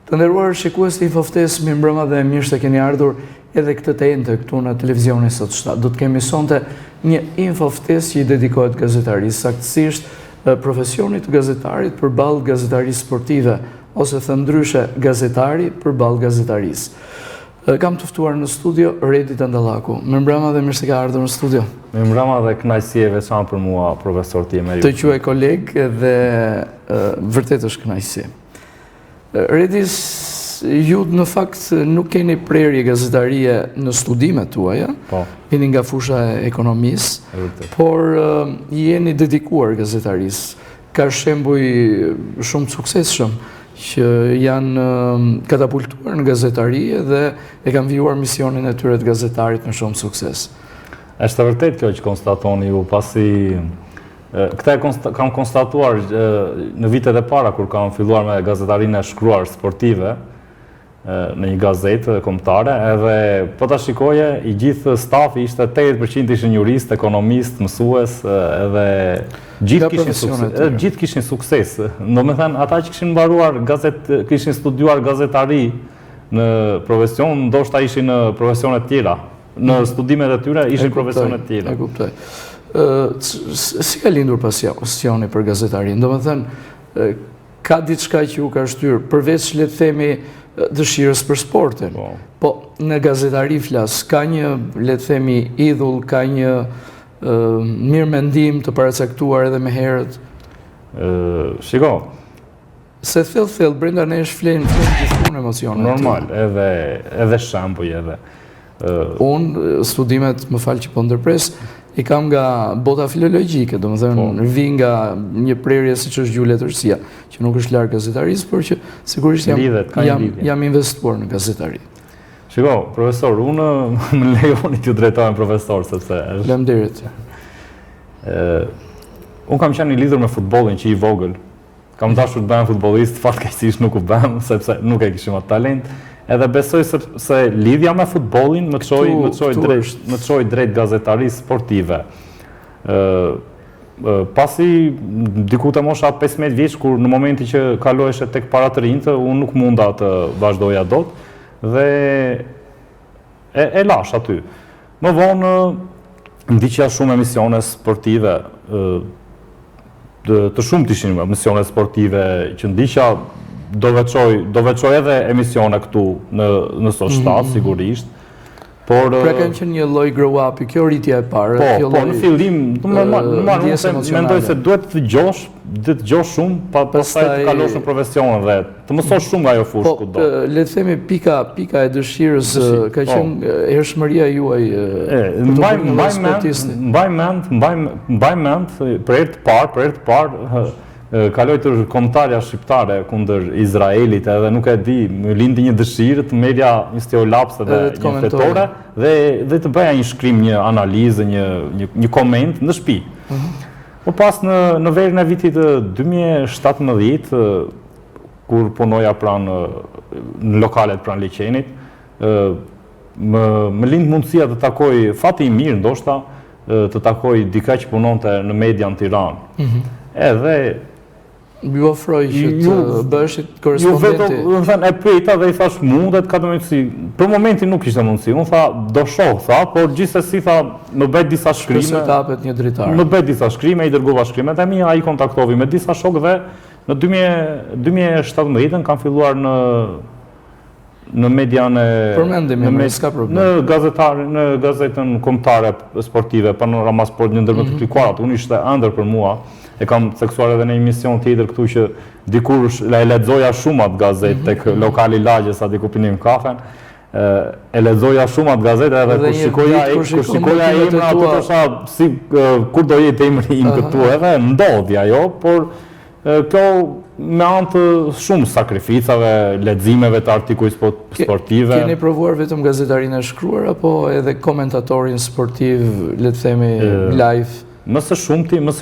Të nderuar shikues të Infoftes, mirë mbrëma dhe mirë se keni ardhur edhe këtë të ende këtu në televizionin Sot 7. Do të kemi sonte një Infoftes që i dedikohet gazetarisë, saktësisht profesionit të gazetarit përballë gazetarisë sportive, ose thënë ndryshe gazetari përballë gazetarisë. Kam të ftuar në studio Redit Andallaku. Mirë mbrëma dhe mirë se ka ardhur në studio. Mirë mbrëma dhe kënaqësi e veçantë për mua, profesor ti emeritus. Të quaj koleg dhe vërtet është kënaqësi. Redis, ju në fakt nuk keni prerje gazetarie në studimet tuaja, jeni nga fusha e ekonomisë, por jeni dedikuar gazetarisë. Ka shembuj shumë të suksesshëm që janë katapultuar në gazetari dhe e kanë vijuar misionin e tyre të gazetarit me shumë sukses. Është të vërtet kjo që konstatoni ju, pasi këta kam konstatuar në vitet e para kur kam filluar me gazetarinë e shkruar sportive në një gazetë kombëtare, edhe po ta shikoje i gjithë stafi ishte 80% ishin juristë, ekonomistë, mësues, edhe gjithë kishin sukses. Domethënë ata që kishin mbaruar kishin studiuar gazetari në profesion, ndoshta ishin në profesione të tjera. Në studimet e tyre ishin profesione të tjera. E kuptoj. Si ka lindur pasioni për gazetarinë? Domethënë ka diçka që ju ka shtyrë përveç le të themi dëshirës për sportin. Po në gazetari flas, ka një le të themi idhull, ka një mirë mendim të paracaktuar edhe me herët? Shiko. Se thellë brenda nesh flen gjithmonë emocione. Normal, edhe shembuj edhe. Unë studimet, më fal që po ndërpres, i kam nga bota filologjike, domethënë vi nga një prerje siç është gjuhë letërsia, që nuk është larg gazetarisë, por që sigurisht jam investuar në gazetari. Shiko, profesor, unë më lejoni t'ju drejtohem profesor, sepse Faleminderit. Unë kam qenë i lidhur me futbollin që i vogël. Kam dashur të bëhem futbollist, fatkeqësisht nuk u bëm, sepse nuk e kishim atë talent. Edhe besoj se lidhja me futbollin më çoi drejt gazetarisë sportive. Pasi diku te mosha 15 vjeç, kur në momentin që kaloheshe tek para të rinjtë, unë nuk munda të vazhdoja dot dhe e lash aty. Më vonë ndiqja shumë emisione sportive, të shumë të ishin emisione sportive që ndiqja. Do veçoj edhe emisione këtu në Sot 7, sigurisht. Pra kanë qenë një lloj grow up, kjo rritja e parë. Po, në fillim, mendoj se duhet të dëgjosh shumë, pastaj të kalosh në profesion dhe të mësosh shumë nga ajo fushë kudo. Po, le të themi pika e dëshirës ka qenë hershmëria juaj. Mbaj mend për herë të parë kaloj të kombëtarja shqiptare kundër Izraelit, edhe nuk e di, më lindi një dëshirë të merja një stereolapse dhe një fletore dhe të bëja një shkrim, një analizë, një koment në shtëpi. Po pas në verën e vitit 2017, kur punoja pranë në lokalet pranë liçenit, më lind mundësia të takoj, fati i mirë ndoshta, të takoj dikë që punonte në media në Tiranë. Edhe ju ofroj që të bëshit korespondenti. E pyeta dhe i thash mundet, ka të mundësi. Për momentin nuk ishte mundësi. Unë tha, do shoh, por gjithsesi tha, më bëj disa shkrime. Shpresoj të hapet një dritar. Më bëj disa shkrime, i dërgova shkrimet e mia, ai kontaktovi me disa shokë dhe në 2017 kam filluar në median e në gazetën kombëtare sportive, Panorama Sport, një ndër më të klikuarat. Unë ishte ëndër për mua. E kam seksuar edhe në emision tjetër këtu që dikur e lexoja shumë atë gazetë tek lokali Lagjes, sa diku pinim kafen. E lexoja shumë atë gazetë edhe kur shikoja emrin aty thosha si kur do jetë emri im këtu, edhe ndodhi ajo, por kjo me anë të shumë sakrificave, leximeve të artikujve sportive. Keni provuar vetëm gazetarinë e shkruar apo edhe komentatorin sportiv, le të themi live? Më së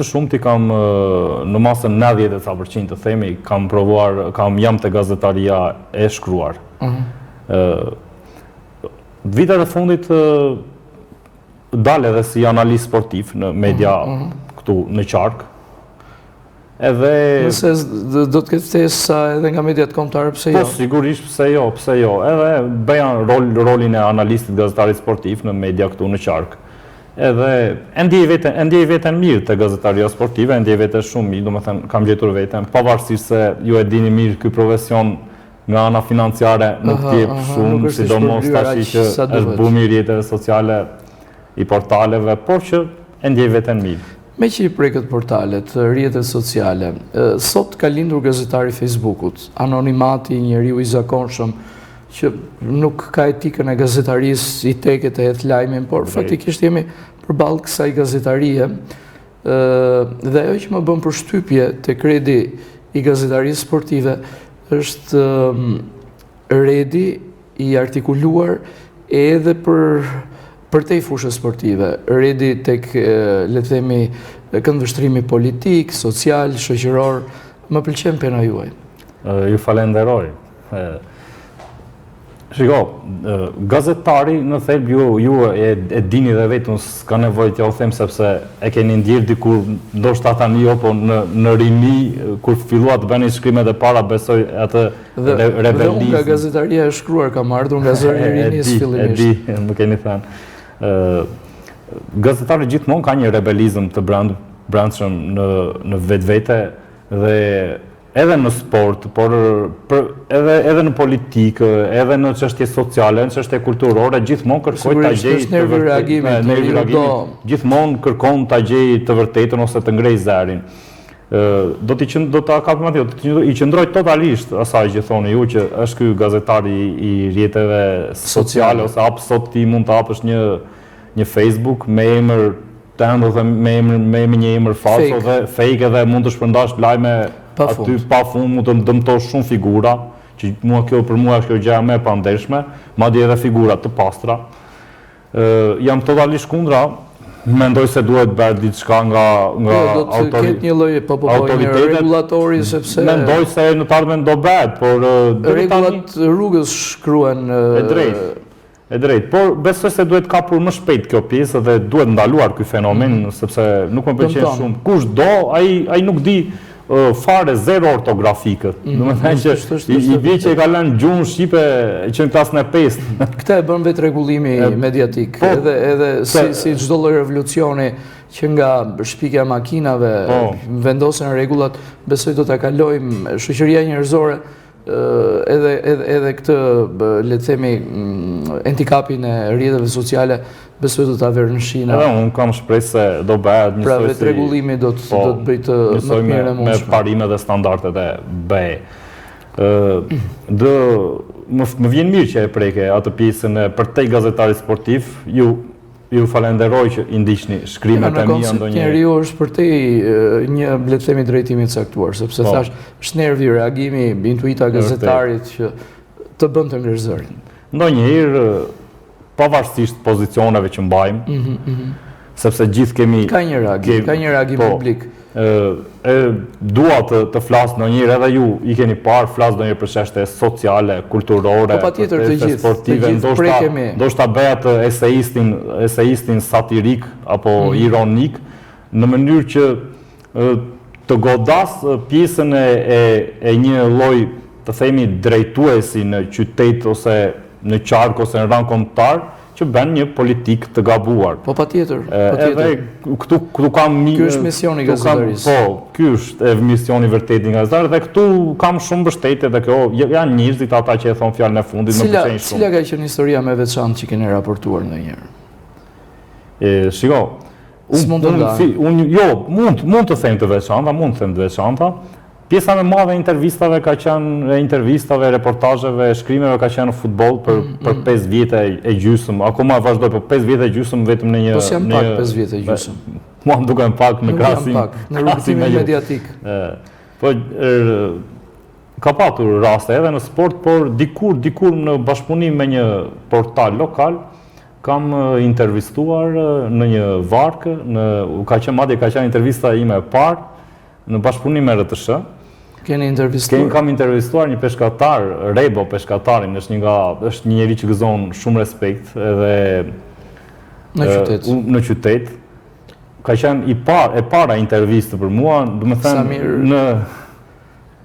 shumti kam në masën 90% të themi, kam provuar, jam te gazetaria e shkruar. Vitet e fundit dal edhe si analist sportiv në media këtu në Qark. edhe... Nëse do të ketë ftesa edhe nga mediat kombëtare, pse jo? Po, sigurisht, pse jo. Edhe bëjan rolin e analistit gazetarit sportiv në media këtu në qark. Edhe ndjej veten mirë të gazetaria sportive, ndjej veten shumë mirë, do me thënë, kam gjetur veten, pavarësisht se ju e dini mirë ky profesion nga ana financiare nuk t'jep shumë, sidomos tash që është bumi i rrjeteve sociale, i portaleve, por që ndjej veten mirë. Me që i preket portalet, rrjetet sociale, sot ka lindur gazetari Facebookut, anonimati, njeriu i zakonshëm, që nuk ka etikën e gazetarisë i teket e jetë lajmin, por faktikisht jemi përballë kësaj gazetarie, dhe ajo që më bën përshtypje te kredi i gazetarisë sportive është redi i artikuluar edhe për te i fushës sportive, redi tek, le të themi, këndvështrimi politik, social, shoqëror, më pëlqen pena juaj. Ju falenderoj. Shiko, gazetari në thelb ju e dini dhe vetëm s'ka nevojë t'ja u them sepse e keni ndjerë dikur, ndoshta tani jo, po në rini, kur fillua të bëni shkrimet e para, besoj atë rebelizm. Dhe unë nga gazetaria e shkruar kam ardhur nga zëri i rinis fillimisht. E di, më keni thënë. Gazetari gjithmonë ka një rebelizëm të brendshëm në vetvete dhe edhe në sport, por edhe në politikë, edhe në çështje sociale, në çështje kulturore, gjithmonë kërkoj ta gjej të vërtetën. Gjithmonë kërkon ta gjej të vërtetën ose të ngrej zërin. Do ta kapim aty, i qëndroj totalisht asaj që thoni ju që është ky gazetari i rrjeteve sociale ose hap sot ti mund të hapësh një Facebook me emër tënd ose me një emër falso dhe fake edhe mund të shpërndash lajme aty pa fund, mund të dëmtosh shumë figura, që për mua është kjo gjëja më e pandershme, madje edhe figura të pastra. Jam totalisht kundra, mendoj se duhet bërë diçka nga do të ketë një lloj regulatori sepse mendoj se në të ardhmen do bëhet, por rregullat rrugës shkruan e drejt, por besoj se duhet kapur më shpejt kjo pjesë dhe duhet ndaluar ky fenomen sepse nuk më pëlqen shumë. Kush do, ai nuk di fare zero ortografikët. Domethënë që i bie që e ka lënë gjuhën shqipe që në klasën e 5. Këtë e bën vetë rregullimi mediatik, edhe si çdo lloj revolucioni që nga shpikja e makinave vendosen rregullat, besoj do ta kalojmë shoqëria njerëzore edhe këtë, le të themi, handicapin e rrjeteve sociale, besoj do ta vërnshin. Unë kam shpresë se do bëhet pra vetë rregullimi do të bëj të më mirë e mundshme. Me parimet dhe standardet e BE. Më vjen mirë që e preke atë pjesën e përtej gazetarit sportiv, ju falenderoj që i ndiqni shkrimet e mia ndonjë. Njeriu është përtej një, le të themi, drejtimi të caktuar, sepse thash, është nervi, reagimi, intuita e gazetarit që të bën të ngresh zërin. Ndonjëherë, pavarësisht pozicioneve që mbajmë, sepse gjithë kemi... Ka një reagim publik. Dua të flasë ndonjëherë edhe ju i keni parë flasë ndonjëherë për çështje sociale, kulturore, sportive, ndoshta bëhet eseistin satirik apo ironik në mënyrë që të godas pjesën e një lloj, të themi, drejtuesi në qytet ose në qark ose në rang kombëtar që bën një politikë të gabuar. Po patjetër. Edhe këtu kam ky është misioni i gazetarisë. Po, ky është misioni vërtet i gazetarit dhe këtu kam shumë mbështetje dhe kjo janë njerëzit ata që e thon fjalën e fundit më pëlqejnë shumë. Cila ka qenë historia më e veçantë që keni raportuar ndonjëherë? Shiko, mund të them të veçanta, Pjesa më madhe e intervistave ka qenë reportazheve, shkrimeve ka qenë futboll për 5 vite e gjysmë. Akoma vazhdoj për 5 vite e gjysmë vetëm në një... Po si janë pak 5 vite e gjysmë? Mua më duken pak në krahasim. Në rrugtimin mediatik. Po ka patur raste edhe në sport, por dikur në bashkëpunim me një portal lokal kam intervistuar në një varkë, ka qenë intervista ime e parë në bashkëpunim me RTS. Keni intervistuar? Kam intervistuar një peshkatar, Rebo peshkatarin, është një njeri që gëzon shumë respekt edhe në qytet. ka qenë e para intervistë për mua, do të thënë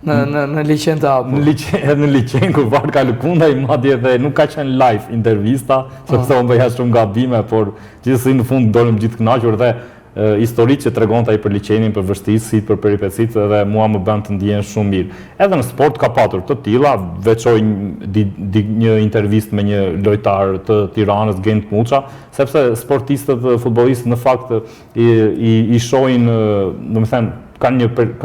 në liqen të apo. Në liqen ku varë ka lëkunda i madje dhe nuk ka qenë live intervista, sepse unë bëja shumë gabime, por gjithsesi në fund dolëm gjithë kënaqur dhe historitë që tregonte ai për liqenin, për vështirësitë, për peripecitë dhe mua më bën të ndihem shumë mirë. Edhe në sport ka patur të tilla, veçoj një intervistë me një lojtar të Tiranës, Gent Muça, sepse sportistët dhe futbollistët në fakt i shohin, domethënë ka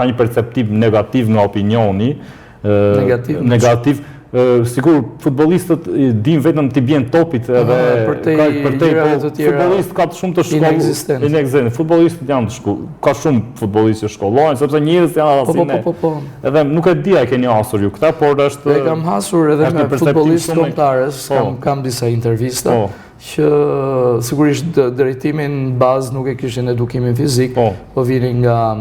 një perceptiv negativ nga opinioni, negativ. Sigur, futbolistët din vetëm t'i bjen topit edhe futbolistët ka të shumë të shkollu. Futbolistët janë të shkollu. Ka shumë futbolistë që shkollohen, sepse njerëz janë asine. Edhe nuk e di a keni hasur ju këta, por është... E kam hasur edhe me futbolistë kombëtarës, kam disa intervista, që sigurisht drejtimin bazë nuk e kishin edukimin fizik, po vinin nga,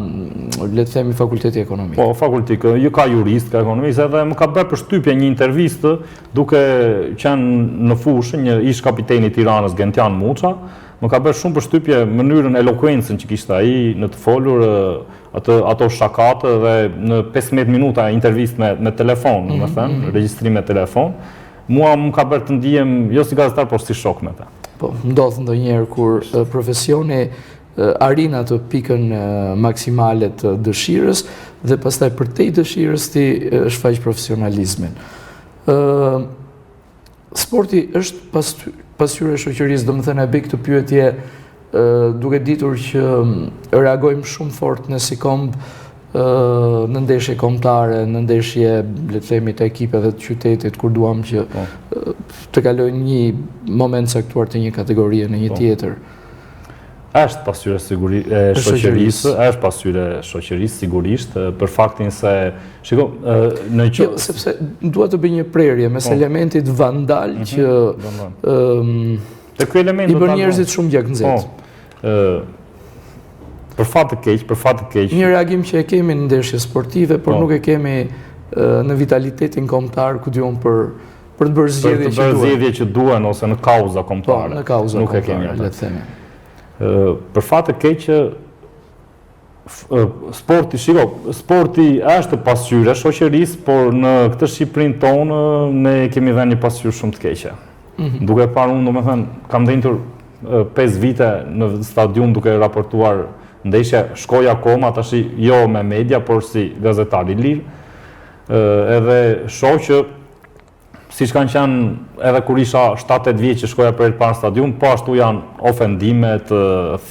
le të themi, fakulteti ekonomik. Po, fakulteti, ka jurist, ka ekonomist, edhe më ka bërë përshtypje një intervistë duke qenë në fushë, një ish kapiteni Tiranës, Gentian Muça, më ka bërë shumë përshtypje mënyrën, elokuencën që kishte ai në të folur, ato shakatë dhe në 15 minuta intervistë me telefon, më thënë, regjistrim me telefon. Mua më ka bërë të ndihem, jo si gazetar, por si shok me ta. Po, ndodhë ndonjëherë kur profesioni arrin atë pikën maksimale të dëshirës dhe pastaj për te dëshirës ti shfaq profesionalizmin. Sporti është pasqyrë e shoqërisë, do më thënë e bëj këtë pyetje duke ditur që reagojmë shumë fort në Sikomb në ndeshje kombëtare, në ndeshje, le të themi, të ekipeve të qytetit, kur duam që të kalojnë një moment caktuar të një kategorie në një tjetër. Është pasqyrë e shoqërisë, është pasqyrë e shoqërisë sigurisht, për faktin se shiko, në që sepse dua të bëj një prerje mes elementit vandal që i bën njerëzit shumë gjaknxehtë. Për fat të keq. Një reagim që e kemi në ndeshje sportive, por nuk e kemi në vitalitetin kombëtar, ku diun për të bërë zgjedhje që duhen ose në kauza kombëtare. Në kauza kombëtare, le të themi. Për fat të keq sporti është pasqyrë e shoqërisë, por në këtë Shqipërinë tonë ne kemi dhënë një pasqyrë shumë të keqe. Duke parë unë, domethënë, kam dhënë 5 vite në stadium duke raportuar ndeshje, shkoj akoma, tash jo me media, por si gazetar i lirë, edhe shoh që siç kanë qenë edhe kur isha 7-8 vjeç që shkoja për parë stadium, po ashtu janë ofendimet,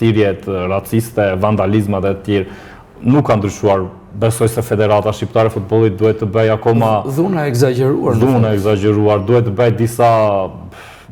thirrjet raciste, vandalizmat e tjerë. Nuk ka ndryshuar. Besoj se Federata Shqiptare e Futbollit duhet të bëjë akoma dhuna egzageruar, duhet të bëjë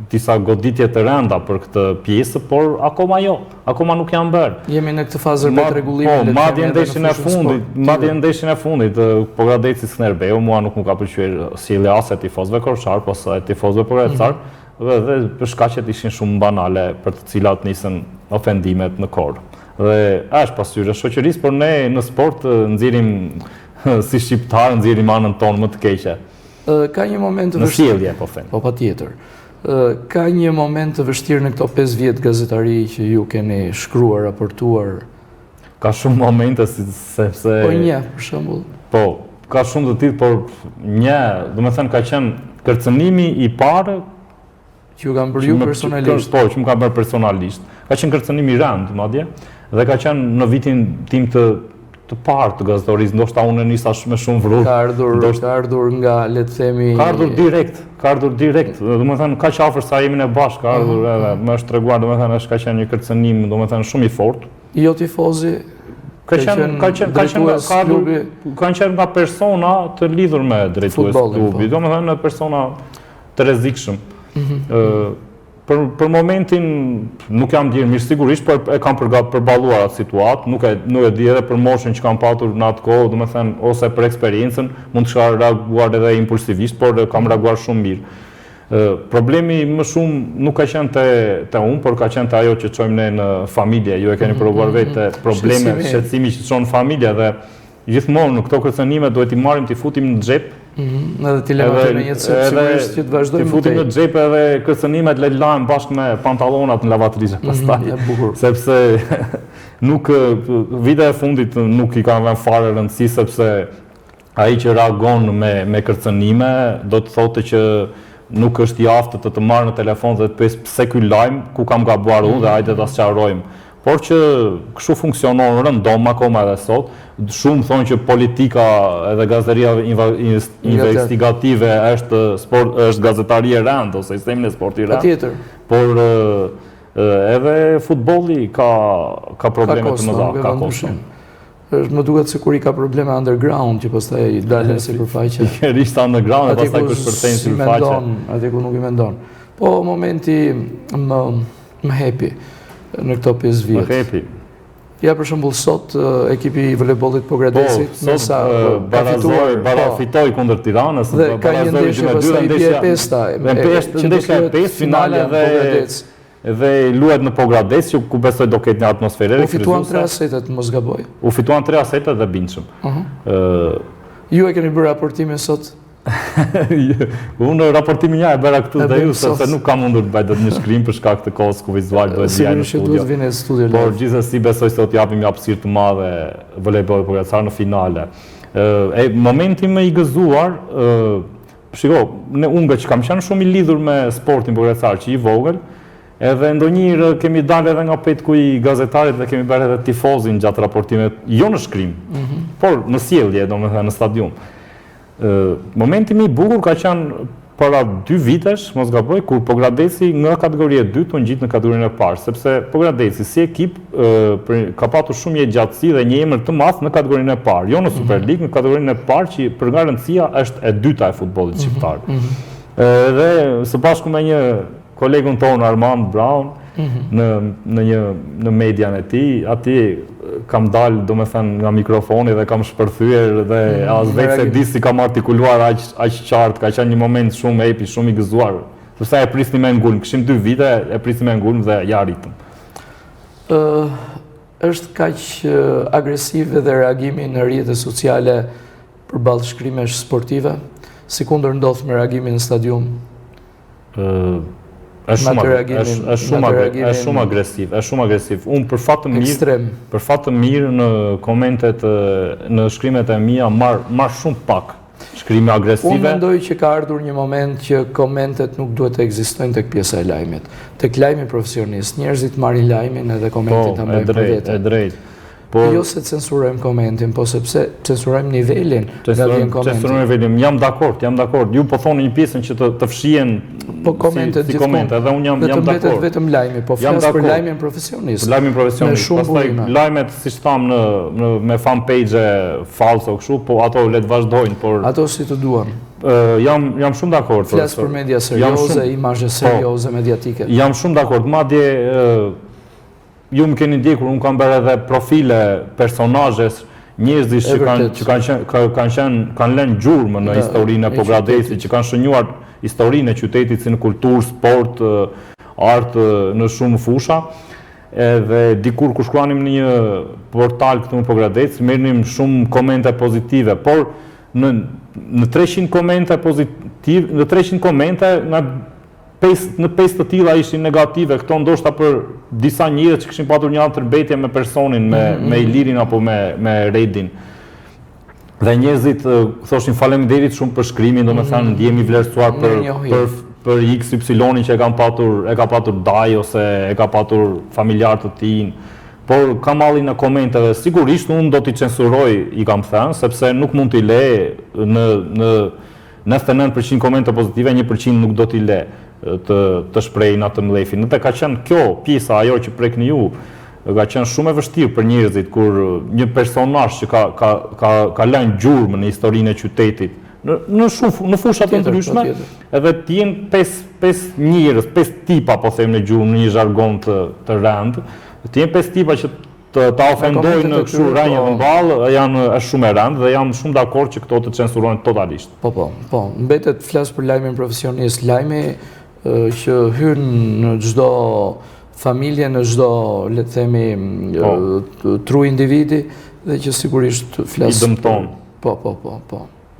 disa goditje të rënda për këtë pjesë, por akoma nuk janë bërë. Jemi në këtë fazë rreth rregullimit. Madje ndeshjen e fundit, Pogradeci Skënderbeu, mua nuk më ka pëlqyer sjellja as e tifozëve korçar, po sa e tifozëve pogradecëtar, dhe për shkaqet ishin shumë banale për të cilat nisën ofendimet në kor. Dhe është pasqyrë e shoqërisë, por ne në sport nxjerrim si shqiptar nxjerrim anën tonë më të keqe. Ka një moment të vështirë. Në sjellje, po them. Po patjetër. Ka një moment të vështirë në këto 5 vjetë gazetari që ju keni shkruar, raportuar? Ka shumë momente sepse... Po një, për shembull. Po, ka shumë të tillë, por një, do me thënë, ka qenë kërcënimi i parë që ju kam bërë ju personalisht. Po, që më ka bërë personalisht. Ka qenë kërcënimi i rënd, madje, dhe ka qenë në vitin tim të parë të gazetorisë, ndoshta unë nisa me shumë vrur. Ka ardhur nga, le të themi... Ka ardhur direkt, do me thënë, ka qafër sa jemi në bashkë, ka ardhur edhe, më është treguar, do me thënë, është ka qenë një kërcënim, do me thënë, shumë i fortë. Jo tifozi, kanë qenë nga persona të lidhur me drejtues klubi, do me thënë, persona të rrezikshëm. Për momentin nuk jam dirë mirë sigurisht, por e kam përballuar atë situatë, nuk e di edhe për moshën që kam patur në atë kohë, do me thënë, ose për eksperiencën, mund të shka reaguar edhe impulsivisht, por kam reaguar shumë mirë. Problemi më shumë nuk ka qenë të unë, por ka qenë të ajo që qojmë ne në familje, ju e keni provuar vetë probleme, shqetësimi që qonë familje dhe gjithmonë në këto kërcënime duhet i marrim t'i futim në xhep. Edhe t'i lematim me një cëpë sigurisht që të vazhdojmë t'i futim në xhep edhe kërcënimet le lajmë bashkë me pantallonat në lavatrishe pastaj. Sepse nuk vite e fundit nuk i kanë vënë fare rëndësi sepse ai që reagon me kërcënime do të thotë që nuk është i aftë të marrë në telefon dhe të pyes pse ky lajm ku kam gabuar unë dhe hajde ta sqarojmë. Por që kështu funksionon rëndom akoma edhe sot. Shumë thonë që politika edhe gazeteria investigative është gazetari e rëndë ose sistemi e sportit i rëndë. Patjetër. Por edhe futbolli ka probleme të mëdha, ka kostum. Më duket se kur i ka probleme underground që pastaj dalin sipërfaqe. I ke rishtë underground e pastaj kush shpërthejnë sipërfaqe. Atje ku nuk i mendon. Po momenti më hepi në këto 5 vjet. Më hepi. Ja për shembull sot ekipi i voleybollit Pogradesit bara fitoi kundër Tiranës dhe ka një ndeshje pastaj bie pesta. Ndeshja e 5 finale dhe luhet në Pogrades që ku besoj do ketë një atmosferë. U fituan 3 asetet, mos gaboj. U fituan 3 asetet dhe bindshëm. Ju e keni bërë raportime sot? Unë raportimin ja e bëra këtu dhe ju, sepse nuk kam mundur të bëj një shkrim për shkak të kohës ku vizual do të vijë në studio. Por gjithsesi besoj se do t'japim një hapësirë të madhe voleybollit Pogradecar në finale. Momenti më i gëzuar, shiko, unë që kam qenë shumë i lidhur me sportin Pogradecar që i vogël, edhe ndonjëherë kemi dalë edhe nga petku i gazetarit dhe kemi bërë edhe tifozin gjatë raportimit, jo në shkrim, por në sjellje, domethënë në stadium. Momenti më i bukur ka qenë para 2 vitesh, mos gaboj, kur Pogradeci nga kategoria 2 të ngjit në kategorinë e parë, sepse Pogradeci si ekip ka patur shumë gjatësi dhe një emër të madh në kategorinë e parë, jo në Super League, në kategorinë e parë që për nga rëndësia është e dyta e futbollit shqiptar. Dhe së bashku me një kolegun tonë Armand Brown në median e tij, aty kam dalë domethënë nga mikrofoni dhe kam shpërthyer dhe as vetë se di si kam artikuluar aq qartë, ka qenë një moment shumë epic, shumë i gëzuar. Sepse e prisnim me ngulm, kishim 2 vite, e prisnim me ngulm dhe ja arritëm. Është kaq agresiv edhe reagimi në rrjetet sociale përballë shkrimesh sportive, si kundër ndodh me reagimin në stadium? Është shumë agresiv. Unë për fat të mirë në komentet, në shkrimet e mia marr shumë pak shkrime agresive. Unë mendoj që ka ardhur një moment që komentet nuk duhet të ekzistojnë tek pjesa e lajmit. Tek lajmi profesionist, njerëzit marrin lajmin edhe komentin ta bëjnë për vete. E drejtë. Jo se censurojmë komentin, po sepse censurojmë nivelin nga vjen komenti. Censurojmë nivelin, jam dakord. Ju po thoni një pjesën që të fshihen si komente, edhe unë jam dakord. Mbetet vetëm lajmi, po flas për lajmin profesionist. Për lajmin profesionist. Pastaj lajmet, siç tham, me fanpage falso kështu, po ato le të vazhdojnë, por ato si të duan. Jam shumë dakord. Flas për media serioze, imazhe serioze mediatike. Jam shumë dakord. Madje ju më keni ndjekur, unë kam bërë edhe profile personazhesh, njerëzish që kanë lënë gjurmë në historinë e Pogradesit, që kanë shënjuar historinë e qytetit si në kulturë, sport, art, në shumë fusha. Edhe dikur kur shkruanim në një portal këtu në Pogradec, merrnim shumë komente pozitive, por në 300 komente pozitive, në 300 komente në 5 të tilla ishin negative, këto ndoshta për disa njerëz që kishin patur një tërbetje me personin, me Ilirin apo me Redin. Dhe njerëzit thoshin faleminderit shumë për shkrimin, domethënë ndjehemi vlerësuar për XY-in që e ka patur Daj ose e ka patur familjar të tij. Por kamallin në komenteve, sigurisht unë do t'i censuroj, i kam thënë, sepse nuk mund t'i le në 99% komente pozitive, 1% nuk do t'i le të shprejnë atë mlefin. Dhe ka qenë kjo pjesa ajo që prekni ju, ka qenë shumë e vështirë për njerëzit kur një personazh që ka lënë gjurmë në historinë e qytetit, në fusha të ndryshme, edhe t'jenë 5 njerëz, 5 tipa po them në gjurmë në një zhargon të rëndë, t'jenë 5 tipa që ta ofendojnë në kështu rënje të mballë, është shumë e rëndë dhe jam shumë dakord që këto të censurojnë totalisht. Po, mbetet flas për lajmin profesionist, lajmi që hyn në çdo familje, në çdo, le të themi, tru individi dhe që sigurisht flas i dëmton. Po.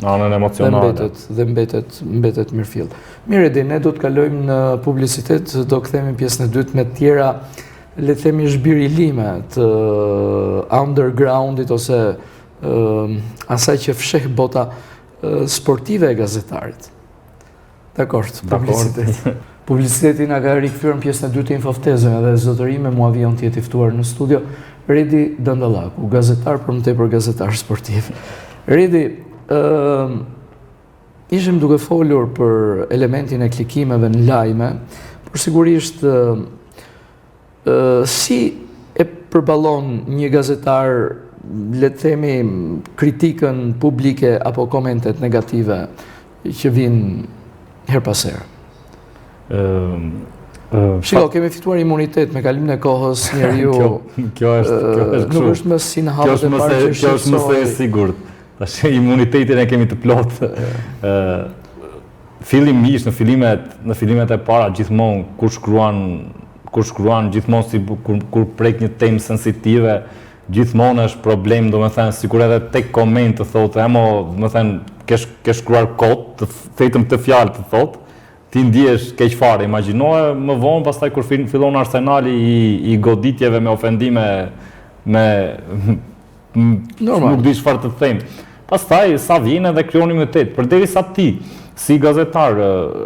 Në anën emocionale. Dhe mbetet mirëfill. Mirë, Edi, ne do të kalojmë në publicitet, do kthehemi pjesën e dytë me tjera le të themi zhbirilime të undergroundit ose asaj që fsheh bota sportive e gazetarit. Dakord, publicitet. Publiciteti nga ka rikthyer në pjesën e dytë të Infoftezën dhe zotëri me mua vijon të jetë i ftuar në studio Redi Dandallaku, gazetar, për më tepër gazetar sportiv. Redi, ishim duke folur për elementin e klikimeve në lajme, por sigurisht si e përballon një gazetar, le të themi, kritikën publike apo komentet negative që vinë her pas here? Shiko, kemi fituar imunitet me kalimin e kohës, njeriu nuk është më si në hallet e parë që kjo është më e sigurt. Tash imunitetin e kemi të plotë. Fillimisht në fillimet e para gjithmonë kur shkruan gjithmonë si kur prek një temë sensitive, gjithmonë është problem, domethënë sikur edhe tek koment të thotë, domethënë ke shkruar kod, të thëtëm të fjalë të thotë, ti ndjesh keq fare. Imagjinoje më vonë pastaj kur fillon Arsenali i goditjeve me ofendime nuk di çfarë të them. Pastaj sa vjen edhe krijon imunitet. Përderisa ti si gazetar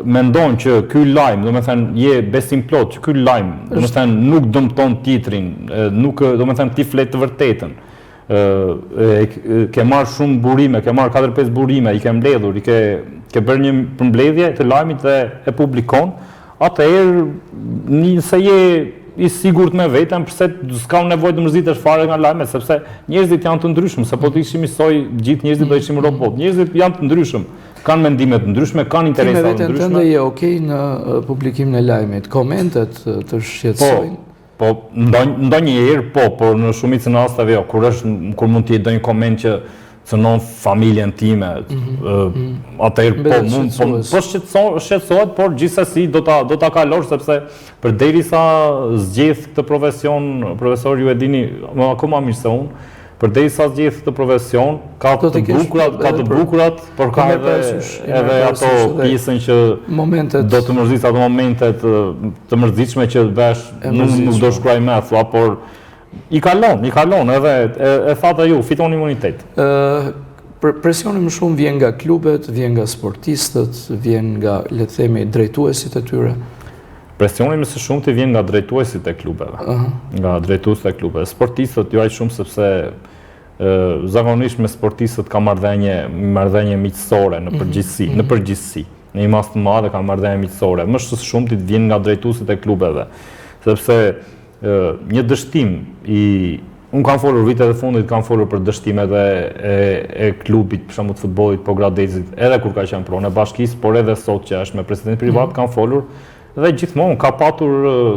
mendon që ky lajm, domethënë je besim plot që ky lajm, domethënë nuk dëmton titrin, nuk domethënë ti flet të vërtetën. Ke marrë shumë burime, ke marrë 4-5 burime, i ke mbledhur, i ke bërë një përmbledhje të lajmit dhe e publikon, atëherë nëse je i sigurt me veten, pse s'ka nevojë të mërzitesh fare nga lajmet, sepse njerëzit janë të ndryshëm, se po të ishim njësoj gjithë njerëzit do ishim robot. Njerëzit janë të ndryshëm, kanë mendime të ndryshme, kanë interesa të ndryshme. Ti me veten tënde je okay në publikimin e lajmit, komentet të shqetësojnë? Po, ndonjëherë po, por në shumicën e rasteve jo, kur mund të jetë ndonjë koment që cënon familjen time, atëherë po shqetësohet, por gjithsesi do ta kalosh, sepse përderisa zgjedh këtë profesion, profesor ju e dini më akoma mirë se unë, përderisa zgjedh këtë profesion, ka të bukurat, por ka edhe ato pjesën që do të mërzis, ato momentet të mërzitshme që vesh nuk do shkruaj me thua, por i kalon, edhe e thata ju, fiton imunitet. Presioni më shumë vjen nga klubet, vjen nga sportistët, vjen nga, le të themi, drejtuesit e tyre? Presioni më së shumë të vjen nga drejtuesit e klubeve. Nga drejtuesit e klubeve. Sportistët ju aq shumë sepse zakonisht me sportistët ka marrëdhënie miqësore në përgjithësi. Në një mas të madhe ka marrëdhënie miqësore. Më së shumti vjen nga drejtuesit e klubeve, sepse një dështim unë kam folur vitet e fundit, kam folur për dështimet e klubit, për shembull të futbollit, po Gradecit, edhe kur ka qenë pronë e bashkisë, por edhe sot që është me president privat, kam folur dhe gjithmonë ka patur,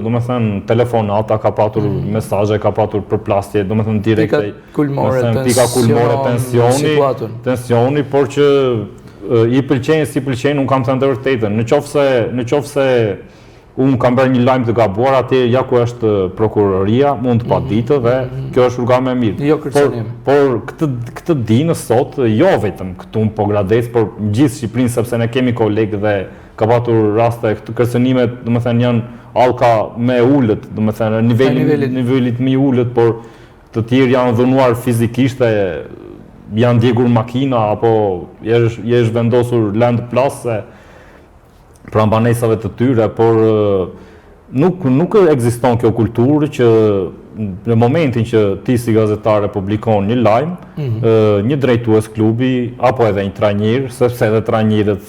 domethënë, telefonata, ka patur mesazhe, ka patur përplasje, domethënë direkte, pika kulmore, tensioni, por që i pëlqejnë si pëlqejnë, unë kam thënë të vërtetën. Në qoftë se unë kam bërë një lajm të gabuar, atje ja ku është prokuroria, mund të paditë dhe kjo është rruga më e mirë. Jo kërcënim. Por këtë dinë sot, jo vetëm këtu po Gradec, por gjithë Shqipërinë, sepse ne kemi kolegë dhe ka patur raste këtë kërcënimet, domethënë janë allka më e ulët, domethënë nivelit më i ulët, por të tjerë janë dhunuar fizikisht e janë djegur makina apo jesh vendosur lëndë plasë pra banesave të tyre, por nuk ekziston kjo kulturë që në momentin që ti si gazetar publikon një lajm, një drejtues klubi apo edhe një trajner, sepse edhe trajnerët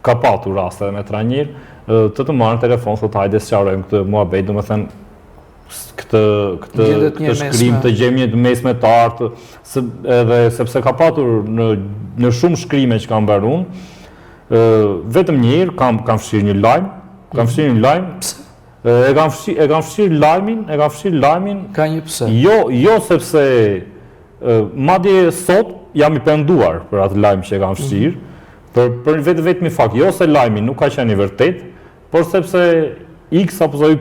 ka patur raste me trajner, të marrën telefon, thotë hajde sqarojmë këtë muhabet, domethënë këtë shkrim të gjemje të mesmetar, edhe sepse ka patur në shumë shkrime që kam bërë unë, vetëm një herë kam fshirë një lajm, e kam fshirë lajmin, ka një pse. Jo sepse madje sot jam i penduar për atë lajm që e kam fshirë, për vetëm fakt, jo se lajmi nuk ka qenë i vërtet, por sepse X apo Y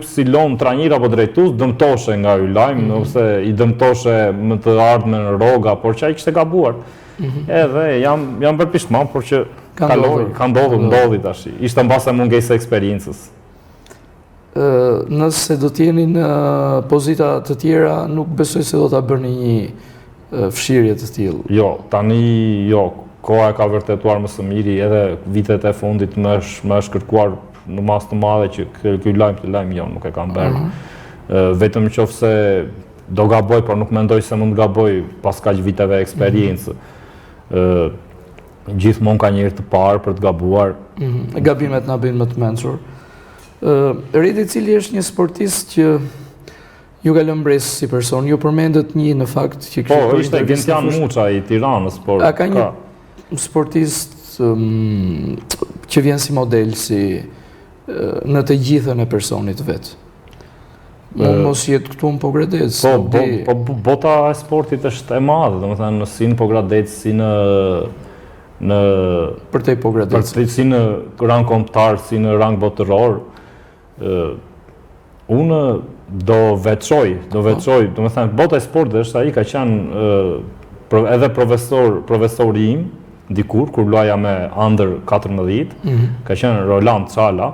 trajner apo drejtues dëmtoshe nga ky lajm, ose i dëmtoshe më të ardhmen në rroga, por që ai kishte gabuar. Edhe jam bërë pishman, por që ka ndodhi tash. Ishte mbase mungesa e eksperiencës. nëse do t'jeni në pozita të tjera, nuk besoj se do t'a bërni një fshirje të tillë. Jo, tani jo, koha e ka vërtetuar më së miri, edhe vitet e fundit më është kërkuar në mas të madhe që ky lajm jo, nuk e kam bërë. Vetëm qofse do gaboj, por nuk mendoj se mund gaboj pas kaq viteve eksperiencë. Gjithmonë ka njëherë të parë për të gabuar. Gabimet na bëjnë më të mençur. Redi, cili është një sportist që ju ka lënë mbres si person, ju përmendet një në fakt që Po, ishte Gentian Muça i Tiranës, por a ka një sportist që vjen si model, si në të gjithën e personit vet? Mos jetë këtu në Pogradec. Po, bota e sportit është e madhe, domethënë si në Pogradec, si në përtej Pogradec, si në rang kombëtar, si në rang botëror. Unë do veçoj, domethënë bota e sportit është ai ka qenë edhe profesori im dikur kur luaja me under 14, ka qenë Roland Çala.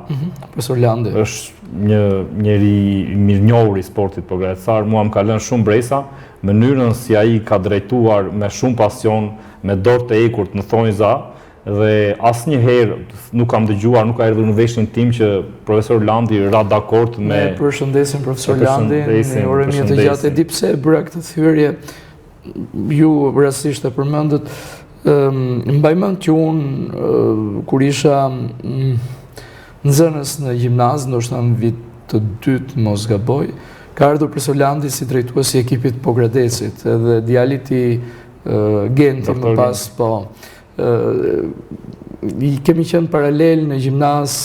Profesor Landi. Është një njeri mirënjohur i sportit pogradecar, mua më ka lënë shumë bresa, mënyrën si ai ka drejtuar me shumë pasion, me dorë të ekurt në thonjza, dhe asnjëherë nuk kam dëgjuar, nuk ka erdhur në veshin tim që profesor Landi ra dakord me... Ne përshëndesim profesor Landi, ne urojmë një të gjatë. E di pse e bëra këtë thyrje, ju rastisht e përmendët, mbaj mend që unë kur isha nxënës në gjimnaz, ndoshta në vit të dytë mos gaboj, ka ardhur profesor Landi si drejtues i ekipit Pogradecit, edhe djali i Genti më pas, po. Kemi qenë paralel në gjimnaz,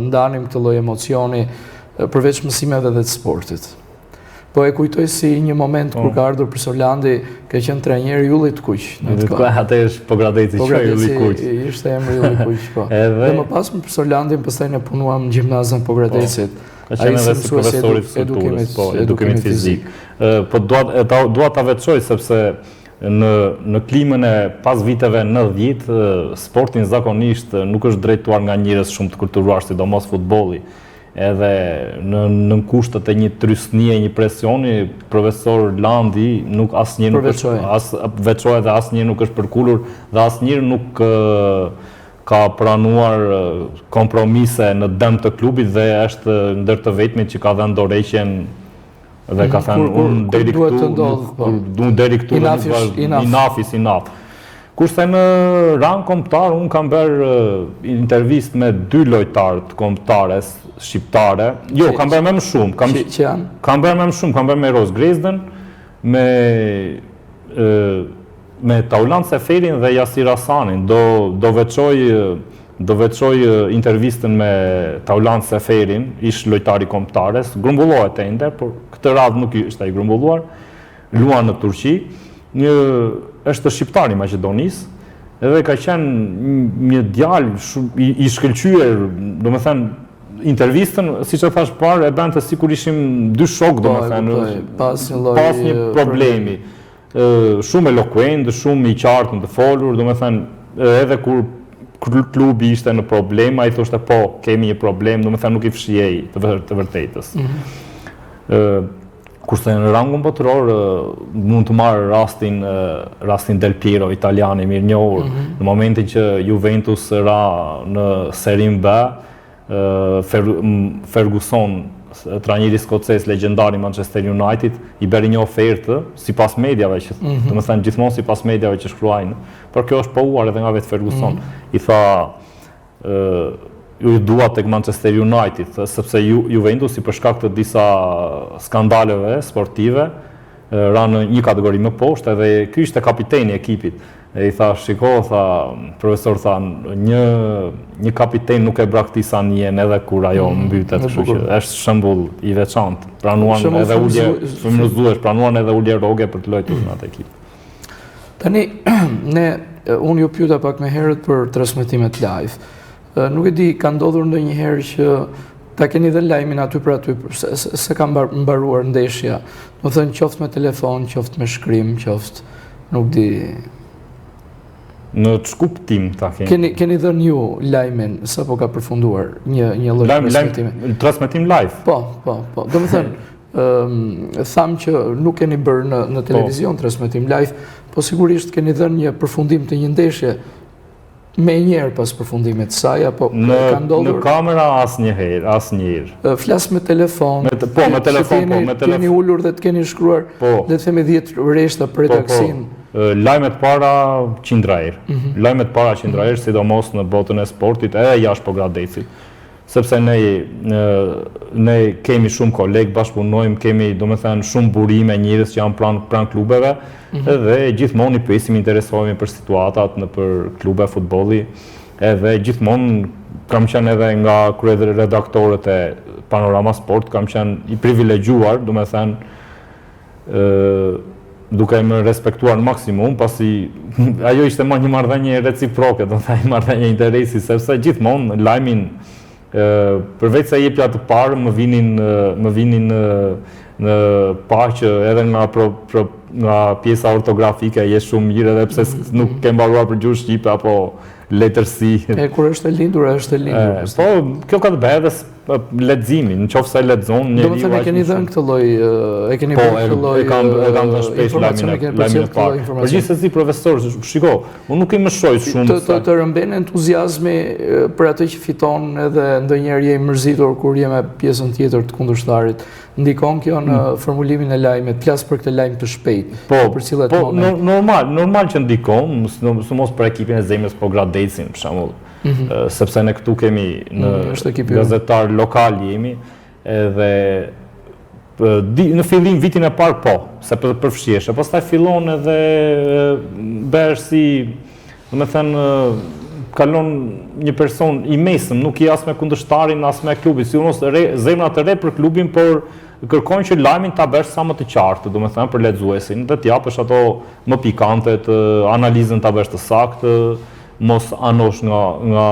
ndanim këtë lloj emocioni përveç mësimeve dhe të sportit. Po e kujtoj si një moment kur ka ardhur profesor Landi, ka qenë trajner Ylli Kuq. Atë është Pogradeci që Ylli Kuq. Ishte emri Ylli Kuq, po. Dhe më pas me profesor Landin pastaj ne punuam në gjimnazën Pogradecit. Ka qenë edhe si profesori i strukturës, po, edukimit fizik. Po dua ta veçoj sepse në klimën e pas viteve 90, sportin zakonisht nuk është drejtuar nga njerëz shumë të kulturuar, sidomos futbolli. Edhe në kushtet e një trysnie, një presioni, profesor Landi nuk asnjë nuk është veçoi dhe asnjë nuk është përkulur dhe asnjë nuk ka pranuar kompromise në dëm të klubit dhe është ndër të vetmit që ka dhënë dorëheqjen dhe ka thënë unë deri këtu inaf. Kurse në rang kombëtar unë kam bërë intervistë me 2 lojtarë të kombëtares shqiptare. Jo, kam bërë më shumë. Kam bërë më shumë, kam bërë me Roz Grezden, me Taulant Seferin dhe Jasir Hasanin. Do veçoj intervistën me Taulant Seferin, ish lojtari kombëtares, grumbullohet ende, por këtë radhë nuk ishte ai grumbulluar. Luan në Turqi. Është shqiptar i Maqedonisë, edhe ka qenë një djalë i shkëlqyer, domethënë intervistën, siç e thash parë, e bënte sikur ishim 2 shok, domethënë, pas një problemi. Shumë elokuent, shumë i qartë në të folur, domethënë edhe kur klubi ishte në problem, ai thoshte po, kemi një problem, domethënë nuk i fshihej të vërtetës. Kurse në rangun botëror mund të marrë rastin Del Piero, italiani mirënjohur, në momentin që Juventus ra në Serie B, Ferguson, trajneri skocez legjendari Manchester United, i bëri një ofertë sipas mediave që, domethënë gjithmonë sipas mediave që shkruajnë, por kjo është pohuar edhe nga vetë Ferguson. I tha ju dua tek Manchester United, sepse Juventus i për shkak të disa skandaleve sportive ra në një kategori më poshtë, edhe ky ishte kapiteni i ekipit. E i tha, shiko, profesor, një kapiten nuk e braktis anijen edhe kur ajo mbytet, kështu që është shembull i veçantë. Pranuan edhe ulje, pranuan edhe ulje rroge për të luajtur në atë ekip. Tani unë ju pyeta pak më herët për transmetimet live. Nuk e di, ka ndodhur ndonjëherë që ta keni dhe lajmin aty për aty, se ka mbaruar ndeshja, do thënë qoftë me telefon, qoftë me shkrim, qoftë, nuk di... Në çkuptim ta kemi. Keni dhënë ju lajmin sapo ka përfunduar një lloj transmetimi? Transmetim live. Po. Domethënë, tham që nuk keni bërë në televizion transmetim live, po sigurisht keni dhënë një përfundim të një ndeshje me njerë pas përfundimit saj, apo ka ndodhur? Në kamera asnjëherë. Flas me telefon. Me telefon. Keni ullur dhe të keni shkruar, dhe të themi 10 rreshta për redaksin. Lajmet para qindra herë, sidomos në botën e sportit, edhe jashtë Pogradecit. Sepse ne kemi shumë kolegë, bashkëpunojmë, kemi domethënë shumë burime njerëz që janë pranë klubeve, edhe gjithmonë i presim, interesohemi për situatat në për klube futbolli, edhe gjithmonë kam qenë edhe nga kryeredaktorët e Panorama Sport, kam qenë i privilegjuar, domethënë duke më respektuar në maksimum, pasi ajo ishte një marrëdhënie reciproke, domethënë një marrëdhënie interesi, sepse gjithmonë lajmin përveç se jepja të parë, më vinin në paqë edhe nga pjesa ortografike, je shumë mirë edhe pse nuk ke mbaruar për gjuhë shqipe apo letërsi. Kur është e lindur, është e lindur. Po, kjo ka të bëjë edhe leximin, nëse ai lexon njeriu. Domethënë e keni dhënë këtë lloj, e keni bërë këtë lloj. Po, e kam dhënë shpesh lajmin e parë. Përgjithsesi profesor, shiko, unë nuk i mëshoj shumë. Të rëmben entuziazmi për atë që fiton, edhe ndonjëherë je i mërzitur kur je me pjesën tjetër të kundërshtarit. Ndikon kjo në formulimin e lajmit, flas për këtë lajm të shpejtë, për cilët moment. Normal që ndikon, mos për ekipin e Zemrës Pogradecin, për shembull. Sepse ne këtu kemi në gazetar lokal jemi, edhe në fillim vitin e parë se përfshiheshe, pastaj fillon edhe bëhesh si, domethënë kalon një person i mesëm, nuk i as me kundërshtarin, as me klubin, si unë zemra të re për klubin, por kërkojnë që lajmin ta bësh sa më të qartë, domethënë për lexuesin, dhe t'japësh ato më pikante, analizën ta bësh të saktë, mos anosh nga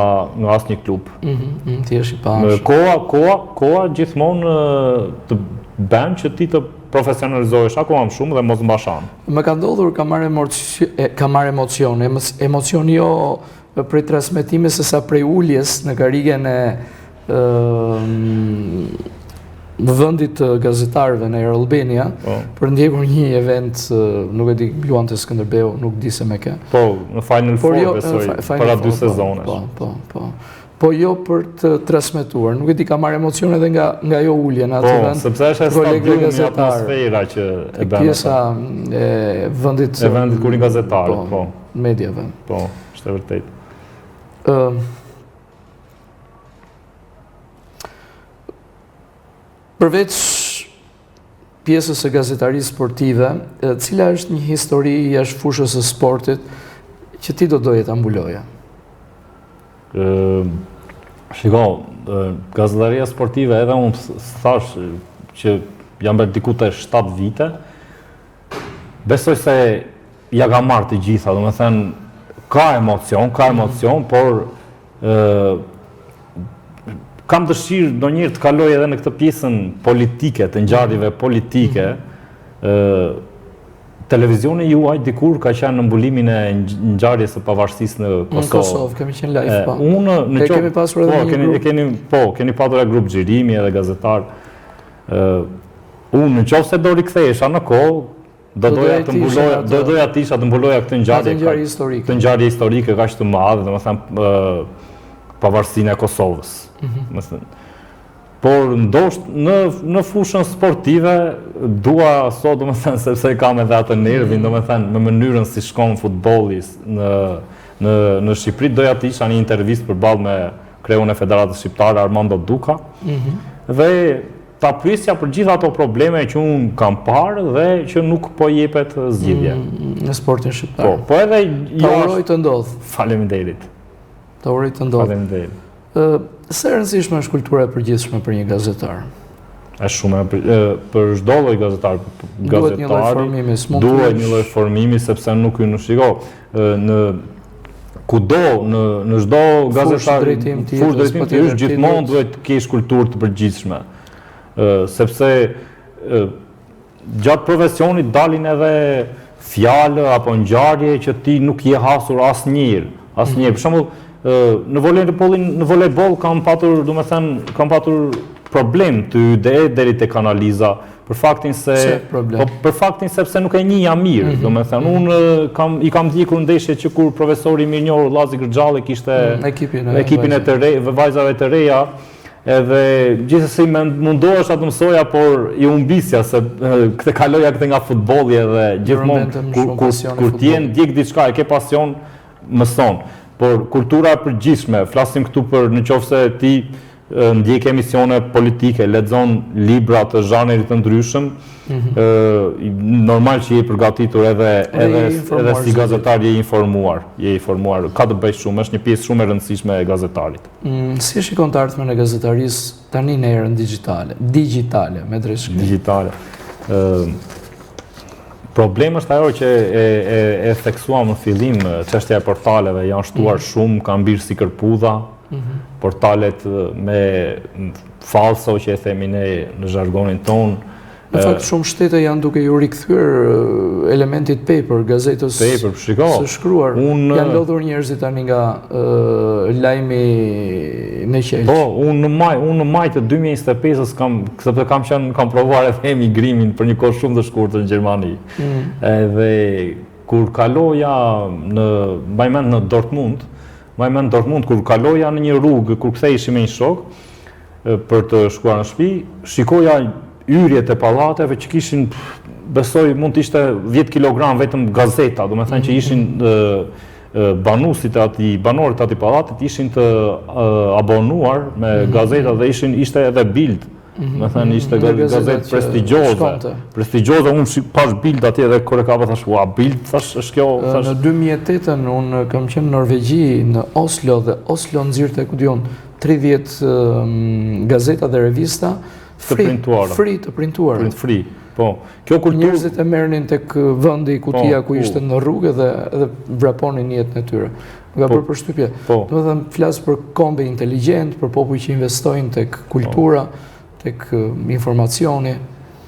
asnjë klub. Ti je i pash. Koha gjithmonë të bën që ti të profesionalizohesh akoma më shumë dhe mos mbash anë. Më ka ndodhur ka marrë emocion jo prej transmetimit sesa prej uljes në karrigen e vendit të gazetarëve në Air Albania, për ndjekur një event, nuk e di, luan të Skënderbeu, nuk di se me ke. Po, në Final Four, besoj, para 2 sezonesh. Po jo për të transmetuar, nuk e di, ka marrë emocion edhe nga jo ullje në atë vend. Po, sepse është e stadium një atmosfera që e bërë. Pjesa e vendit... E vendit kurin gazetarë, po. Mediave. Po, është e vërtet. Përveç pjesës e gazetarisë sportive, cila është një histori jashtë fushës së sportit që ti do doje ta mbuloje? Shiko, gazetaria sportive, edhe unë thash që jam bërë diku të 7 vite, besoj se ja ka marrë të gjitha, do me thënë, ka emocion, por kam dëshirë do njërë të kaloj edhe në këtë pjesën politike, të ngjarjeve politike. Televizioni juaj dikur ka qenë në mbulimin e ngjarjes së pavarësisë në Kosovë. Në Kosovë, kemi qenë live, po. Kemi pasur edhe një grup. Po, keni pasur edhe grup xhirimi edhe gazetar. Unë në qoftë se do rikthehesha në kohë, do doja të isha të mbuloja këtë ngjarje historike kaq të madhe, domethënë pavarësinë e Kosovës. Por në fushën sportive dua sot, domethënë, sepse kam edhe atë nervin, domethënë, me mënyrën si shkon futbolli në Shqipëri, doja të isha një intervistë përballë me kreun e Federatës Shqiptare Armando Duka, dhe ta pyesja për gjitha ato probleme që unë kam parë dhe që nuk po jepet zgjidhje. Në sportin shqiptar. Po edhe ta uroj të ndodh. Faleminderit. Ta uroj të ndodh. Faleminderit. Se rëndësishme është kultura e përgjithshme për një gazetar? Është shumë për çdo lloj gazetar. Duhet një lloj formimi, duhet një lloj formimi, sepse nuk ju shiko në kudo në çdo gazetar fushë drejtim ti është gjithmonë duhet të kesh kulturë të përgjithshme. Sepse gjatë profesionit dalin edhe fjalë apo ngjarje që ti nuk je hasur asnjëherë. Për shembull, në volejboll kam patur problem të ide deri tek analiza për faktin sepse nuk e njihja mirë, domethënë unë i kam ndjekur ndeshjet që kur profesori i mirënjohur Llazi Gërxhalli kishte ekipin e të vajzave të reja, edhe gjithsesi më mundohesha të mësoja, por i humbisja se këtë kaloja këtë nga futbolli edhe gjithmonë kur ti ndjek diçka e ke pasion, mëson. Por kultura e përgjithshme, flasim këtu për nëse ti ndjek emisione politike, lexon libra të zhanrit të ndryshëm, normal që je përgatitur edhe si gazetar je informuar. Ka të bëjë shumë, është një pjesë shumë e rëndësishme e gazetarit. Si e shikon të ardhmen e gazetarisë tani në erën digjitale, me drejt shkrim? Digjitale. Problemi është ajo që e theksuam në fillim, çështja e portaleve janë shtuar shumë, kanë mbirë si kërpudha. Portalet me falso që e themi ne në zhargonin ton. Në fakt shumë shtete janë duke ju rikthyer elementit paper, gazetës së shkruar. Janë lodhur njerëzit tani nga lajmi në qelq. Po, unë në maj të 2025-s kam provuar edhe emigrimin për një kohë shumë të shkurtër në Gjermani. Edhe kur kaloja në Dortmund, kur kaloja në një rrugë, kur ktheheshim me një shok për të shkuar në shtëpi, shikoja hyrjet e pallateve që kishin, besoj mund të ishte 10 kg vetëm gazeta, do me thënë që ishin banorët e atij pallatit ishin të abonuar me gazeta dhe ishte edhe Bild. Me thënë ishte gazetë prestigjioze, unë pash Bild atje dhe kur e kapa thash, ua, Bild, thash, është kjo... Në 2008 unë kam qenë në Norvegji, në Oslo, dhe Oslo nxirrte, ku diun, 30 gazeta dhe revista free të printuara. Free, po. Njerëzit e merrnin tek vendi kutia ku ishte në rrugë dhe vraponin jetën e tyre. Nga për përshtypje. Do të thënë, flas për kombe inteligjent, për popull që investojnë tek kultura, tek informacioni.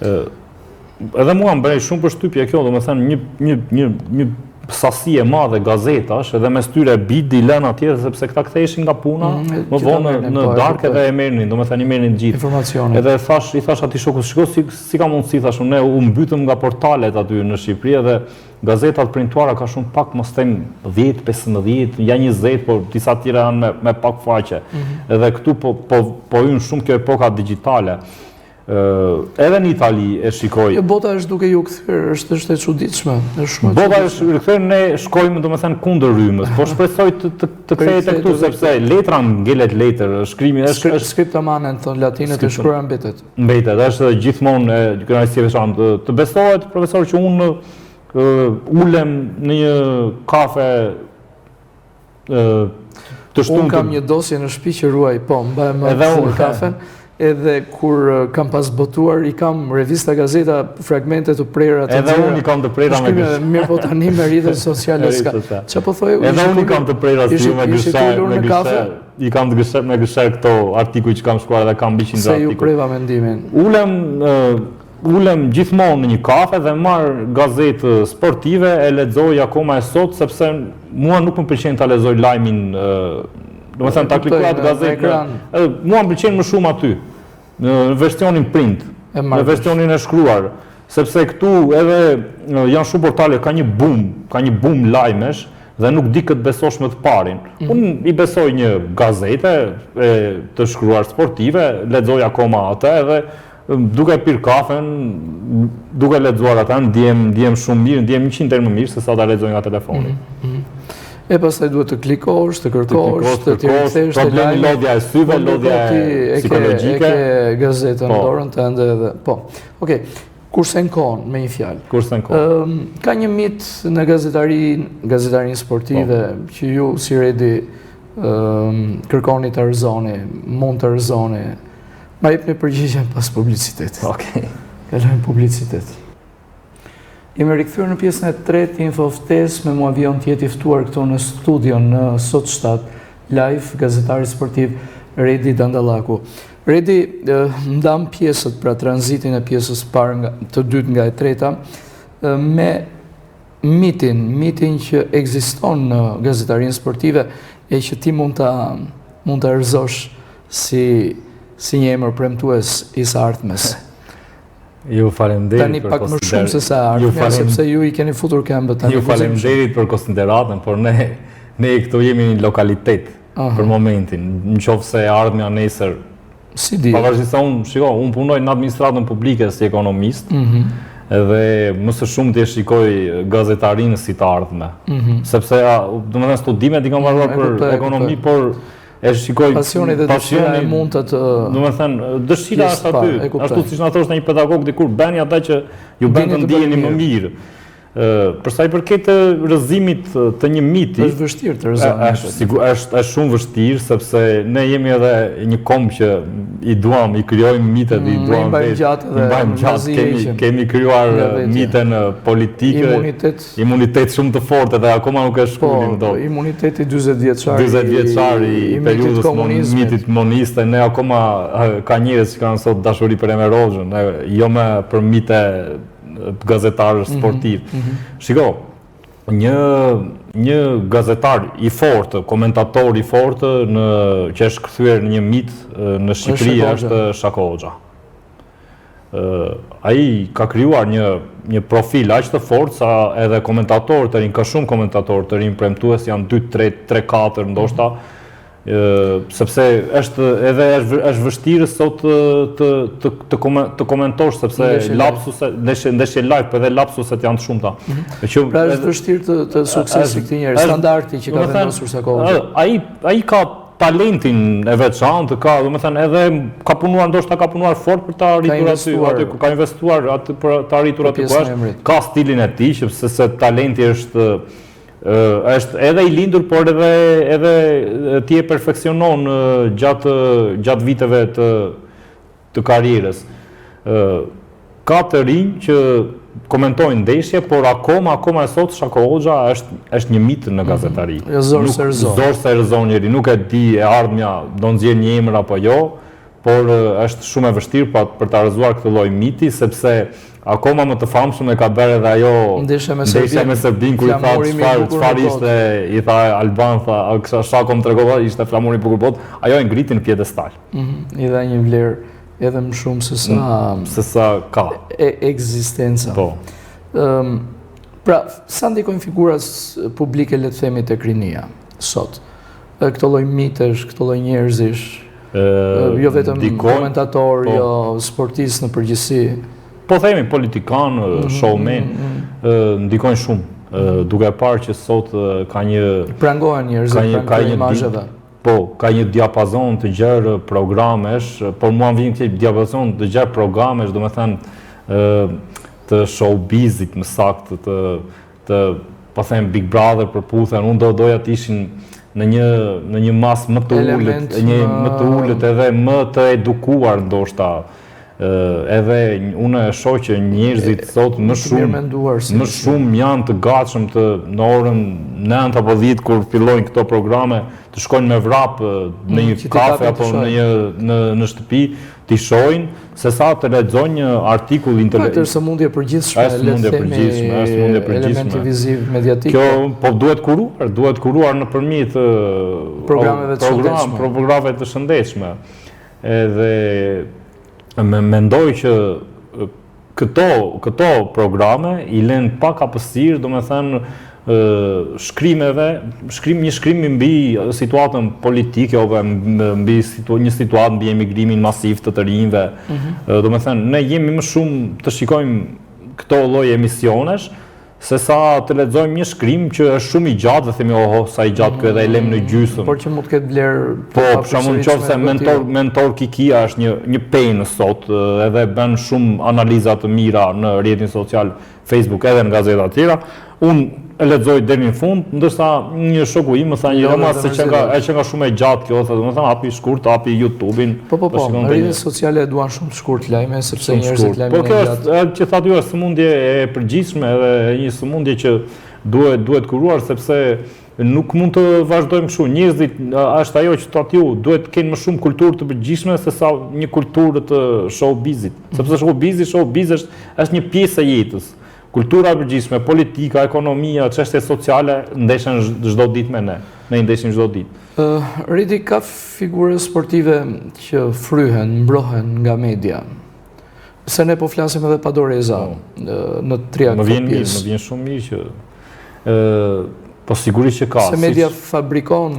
Edhe mua më bëri shumë përshtypje kjo, do me thënë një sasi e madhe gazetash, edhe mes tyre bidi lënë atje, sepse këta ktheheshin nga puna, më vonë në darkë edhe e merrnin, do me thënë i merrnin gjithë. Informacioni. Edhe i thash atij shokut, shiko si ka mundësi, thash unë, u mbytëm nga portalet aty në Shqipëri, edhe gazetat printuara ka shumë pak, mos them 10, 15, ja 20, por disa tjera janë me pak faqe. Edhe këtu po hyn shumë kjo epoka digjitale. Edhe në Itali e shikoj. Bota është duke ju kthyer, është e çuditshme. Bota është rikthyer, ne shkojmë domethënë kundër rrymës, po shpresoj të kthehet këtu sepse letra ngelet letër, shkrimi është skriptomanen thon latinët e shkruar mbetet. Mbetet, është gjithmonë kënaqësi e veçantë. Të besohet profesor që unë ulem në një kafe të shtuntur. Unë kam një dosje në shtëpi që ruaj, po, mbaj më kafen. Edhe kur kam pas botuar, i kam revista gazeta, fragmente të prera të tjera. Edhe unë i kam të prera me gëshar. Mirë po tani me rritët sociale s'ka. Që po thoi? Edhe unë i kam të prera si me gëshar. I kam me gëshar këto artikuj që kam shkuar edhe kam 100 artikuj. Se ju preva mendimin. Ulem gjithmonë në një kafe dhe marr gazetë sportive, e lexoj akoma e sot, sepse mua nuk më pëlqen ta lexoj lajmin, do të thënë ta klikoj atë gazetë. Mua më pëlqen më shumë aty, në versionin print, në versionin e shkruar, sepse këtu edhe janë shumë portale, ka një boom lajmesh dhe nuk di këtë besosh më të parin. Unë i besoj një gazete të shkruar sportive, lexoj akoma atë edhe duke pirë kafen, duke lexuar atë, ndjem shumë mirë, ndjem 100 herë më mirë se sa ta lexoj nga telefoni. E pastaj duhet të klikosh, të kërkosh, të rikthesh te lajmi, lodhja e syve, lodhja psikologjike, e gazetën në dorën tënde edhe. Po. Okej. Kursen kohën me një fjalë. Kursen kohën. Ka një mit në gazetarinë sportive që ju si Redi kërkoni të rëzoni, mund të rëzoni. Ma jepni përgjigjen pas publicitetit. Okej. Kalojmë publicitet. Jemi rikthyer në pjesën e tretë Info Ftes, me mua Vion tjeti ftuar këtu në studion në Sot Shtat Live, gazetari sportiv Redi Dandallaku. Redi, ndam pjesët, pra tranzitin e pjesës parë të dytë nga e treta, me mitin që ekziston në gazetarinë sportive e që ti mund ta rëzosh si një emër premtues i së ardhmes. Ju faleminderit tani pak më shumë se sa ardhmja, sepse ju i keni futur këmbët tani. Ju faleminderit për konsideratën, por ne këtu jemi në lokalitet për momentin. Nëse ardhmja nesër si di. Pavarësisht se unë punoj në administratën publike si ekonomist, edhe më së shumë të shikoj gazetarinë si të ardhme. Sepse, domethënë studimet i kam marrë për ekonomi, por e shikoj pasioni dhe dëshira e mund të domethënë dëshira është aty, ashtu siç na thoshte një pedagog dikur, bëni ata që ju bën të ndiheni më mirë. Për sa i përket rrëzimit të një miti, është vështirë të rrëzohet. Është shumë vështirë sepse ne jemi edhe një komb që i duam, i krijojmë mitet, i duam vetë. Kemi krijuar miten politike, imunitet shumë të fortë dhe akoma nuk e shkolim dot. Imuniteti 40 vjeçar i periudhës mitit komuniste, ne akoma ka njerëz që kanë sot dashuri për Emerozhën, jo më për mite gazetar sportiv. Shiko, një gazetar i fortë, komentator i fortë që është kthyer në një mit në Shqipëri është Shako Hoxha. Ai ka krijuar një profil aq të fortë sa edhe komentatorë të rinj, ka shumë komentatorë të rinj premtues janë 2, 3, 4 ndoshta, sepse është vështirë sot të komentosh sepse ndeshje live, por edhe lapsuset janë të shumta. Pra është vështirë të suksesi këtij njeri, standardi që ka vendosur Shako Hoxha. Ai ka talentin e veçantë, domethënë edhe ka punuar fort për të arritur aty, ka investuar për të arritur aty ku është, ka stilin e tij, sepse talenti është edhe i lindur, por edhe ti e perfeksionon gjatë viteve të karrierës. Ka të rinj që komentojnë ndeshje, por akoma e sot Shako Hoxha është një mit në gazetari. Zor se rëzon njeri, nuk e di e ardhmja do nxjerr një emër apo jo, por është shumë e vështirë për ta rrëzuar këtë lloj miti, sepse akoma më të famshëm e ka bërë edhe ajo ndeshja me Serbin, kur i tha çfarë ishte, i tha Alban, tha Shako më tregova, ishte flamuri i bukur botë, ajo e ngriti në piedestal. I dha një vlerë edhe më shumë se sa ka ekzistenca. Po. Pra, sa ndikojnë figurat publike, le të themi, tek rinia sot? Këto lloj mitesh, këto lloj njerëzish, jo vetëm komentator, jo sportist në përgjithësi. Po themi politikan, showman, ndikojnë shumë, duke parë që sot ka një prangohen njerëzit pranë imazheve. Po, ka një diapazon të gjerë programesh, por mua vjen këtë diapazon të gjerë programesh, domethënë të showbizit më saktë, të po them Big Brother përputhen, unë doja të ishin në një mas më të ulët edhe më të edukuar ndoshta. Edhe unë e shoh që njerëzit sot më shumë janë të gatshëm në orën 9 apo 10 kur fillojnë këto programe të shkojnë me vrap në një kafe apo në shtëpi, t'i shohin, sesa të lexojnë një artikull intelektual. Është sëmundje përgjithshme, elementi viziv mediatik. Kjo po duhet kuruar nëpërmjet programeve të shëndetshme. Edhe mendoj që këto programe i lënë pak hapësirë, domethënë një shkrimi mbi situatën politike ose mbi një situatë mbi emigrimin masiv të rinjve. Domethënë ne jemi më shumë të shikojmë këto lloj emisionesh se sa të lexojmë një shkrim që është shumë i gjatë dhe themi sa i gjatë ky edhe e lëm në gjysmë. Por që mund të ketë vlerë. Po, për shembull nëse mentor Kikia është një penë sot, edhe bën shumë analiza të mira në rrjetin social Facebook edhe në gazeta të tjera. Unë e lexoj deri në fund, ndërsa një shoku im më tha një roman se që nga shumë e gjatë kjo, domethënë hapi shkurt, hapi YouTube-in. Po, rrjetet sociale duan shumë shkurt lajme sepse njerëzit lajmin e gjatë. Po kjo është që thatë ju është sëmundje e përgjithshme edhe një sëmundje që duhet kuruar sepse nuk mund të vazhdojmë kështu. Njerëzit është ajo që thatë ju duhet të kenë më shumë kulturë të përgjithshme se sa një kulturë të showbizit. Sepse showbiz është një pjesë e jetës. kultura e përgjithshme, politika, ekonomia, çështje sociale ndeshen çdo ditë me ne. Ne ndesim çdo ditë. Ridi, ka figure sportive që fryhen, mbrohen nga media. Se ne po flasim edhe pa doreza në tria këto pjesë. Më vjen shumë mirë që po sigurisht që ka. Se media fabrikon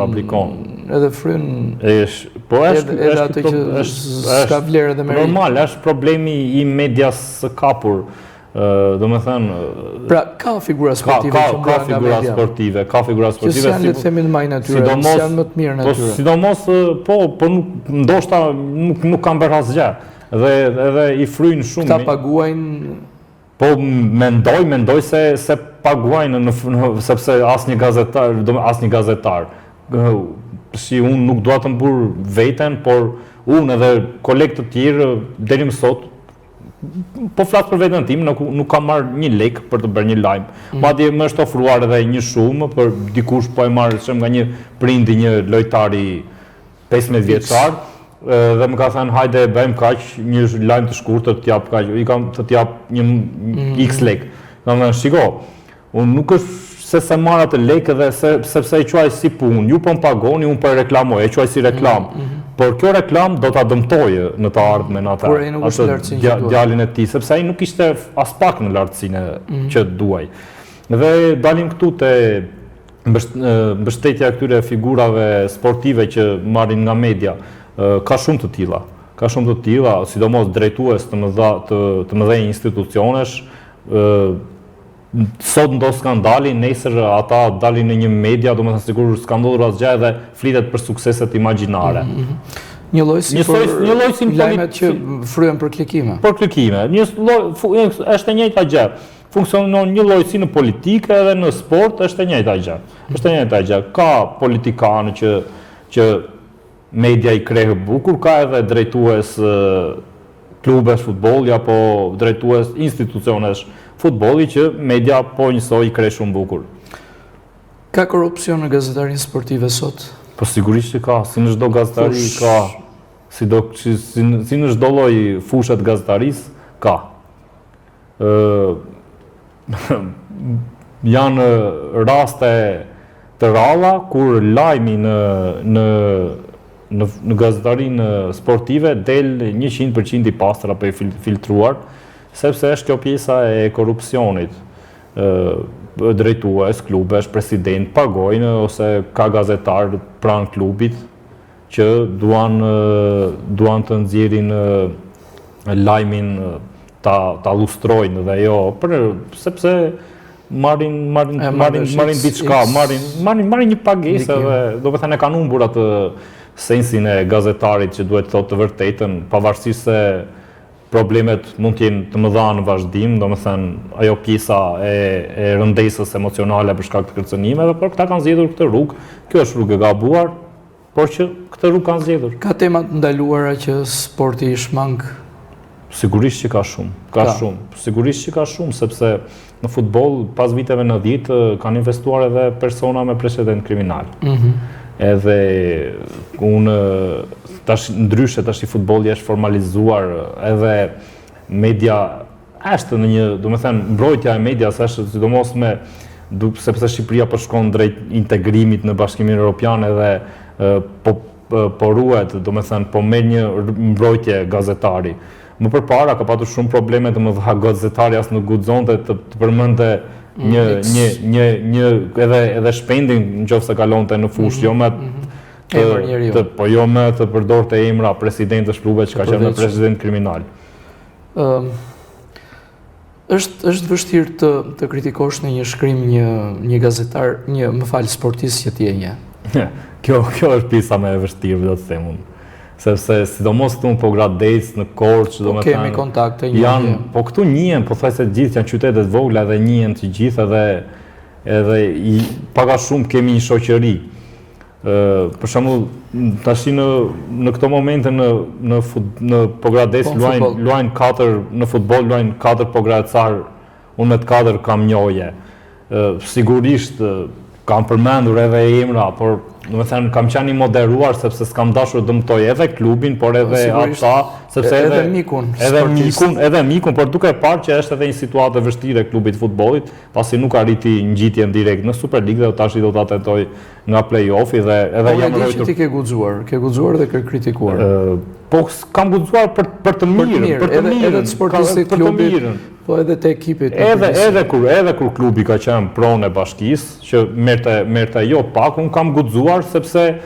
edhe fryn. Po edhe atë që s'ka vlerë edhe merit. Normal, është problemi i medias së kapur. Do me thënë... Pra, ka figura sportive që mbrohen nga media. Ka figura sportive. Që s'janë le të themi në maj natyre, s'janë më të mirë natyre. Sidomos, po ndoshta nuk kam bërë asgjë. Dhe i fryjnë shumë. Këta paguajnë? Po mendoj se paguajnë, sepse asnjë gazetar. Si unë nuk dua të mbur veten, por unë edhe kolegë të tjerë deri më sot, po flas për veten tim, nuk kam marrë një lek për të bërë një lajm. Madje më është ofruar edhe një shumë për dikush po e marr nga një prindi, një lojtari 15 vjeçar. Dhe më ka thënë hajde bëjmë kaq një lajm të shkurtër të jap kaq, i kam të jap një X lek. Kam thënë shiko, unë nuk është se marr atë lek edhe sepse e quaj si punë, ju po më pagoni, unë po e reklamoj, e quaj si reklam. Por kjo reklam do ta dëmtojë në të ardhmen atë djalin e tij, sepse ai nuk ishte as pak në lartësinë që duaj. Dhe dalim këtu te mbështetja e këtyre figurave sportive që marrin nga media. Ka shumë të tilla, sidomos drejtues të mëdhenj institucionesh. Sot ndo skandali, nesër ata dalin në një media, do me thënë sigur s'ka ndodhur asgjë dhe flitet për sukseset imagjinare. Një lloj si për lajmet që fryen për klikime. Për klikime. Është e njëjta gjë. Funksionon një lloj si në politikë edhe në sport, është e njëjta gjë. Ka politikanë që media i krehë bukur, ka edhe drejtues klubesh futbolli apo drejtues institucionesh futbolli që media po njësoj i krehë shumë bukur. Ka korrupsion në gazetarinë sportive sot? Po sigurisht që ka, si në çdo gazetari ka, si në çdo lloj fushat gazetarisë ka. Janë raste të ralla kur lajmi në gazetarinë sportive del 100% i pastër apo i filtruar, sepse është kjo pjesa e korrupsionit. Drejtues, klubesh, president pagojnë ose ka gazetar pranë klubit që duan të nxjerrin lajmin ta lustrojnë dhe jo, sepse marrin diçka, marrin një pagesë dhe do të thënë e kanë humbur atë sensin e gazetarit që duhet të thotë të vërtetën, pavarësisht se problemet mund të jenë të mëdha në vazhdim, do të thënë ajo pjesa e rëndesës emocionale për shkak të kërcënimeve, por këta kanë zgjedhur këtë rrugë. Kjo është rrugë e gabuar, por që këtë rrugë kanë zgjedhur. Ka tema të ndaluara që sporti i shmang? Sigurisht që ka shumë. Sigurisht që ka shumë, sepse në futboll pas viteve 90 kanë investuar edhe persona me precedent kriminal. Edhe unë ndryshe tash i futbolli është formalizuar, edhe media është në një, do të thënë, mbrojtja e medias është sidomos sepse Shqipëria po shkon drejt integrimit në Bashkimin Evropian edhe po ruhet, do të thënë, po merr një mbrojtje gazetari. Më përpara ka patur shumë probleme të mëdha gazetari as nuk guxonte të përmendte edhe shpendin nëse kalonte në fushë, jo me të përdorte emra presidentësh klube që ka qenë president kriminal. Është vështirë të kritikosh në një shkrim një gazetar, më fal, sportist që ti e nje. Kjo është pjesa më e vështirë, do të them unë. Sepse sidomos këtu po Gradec, në Korçë, do të thënë, kemi kontakte janë. Po këtu njihen, po thaj se të gjithë janë qytetet vogla dhe njihen të gjithë edhe pak a shumë kemi një shoqëri. Për shembull, tash në këto momente në Pogradec luajnë 4 në futboll, luajnë 4 pogradecar, unë me të 4 kam njohje. Sigurisht kam përmendur edhe emra, por do të thënë kam qenë i moderuar sepse s'kam dashur dëmtoj edhe klubin, por edhe ata edhe mikun, por duke parë që është edhe një situatë e vështirë e klubit futbollit, pasi nuk arriti ngjitjen direkt në Superligë dhe tash do ta tentojë nga play-offi dhe edhe jam rritur. Ti ke guxuar dhe ke kritikuar. Po kam guxuar për të mirë, edhe të sportistë të klubit, po edhe të ekipit. Edhe kur klubi ka qenë pronë e bashkisë, që merrte jo pak, un kam guxuar sepse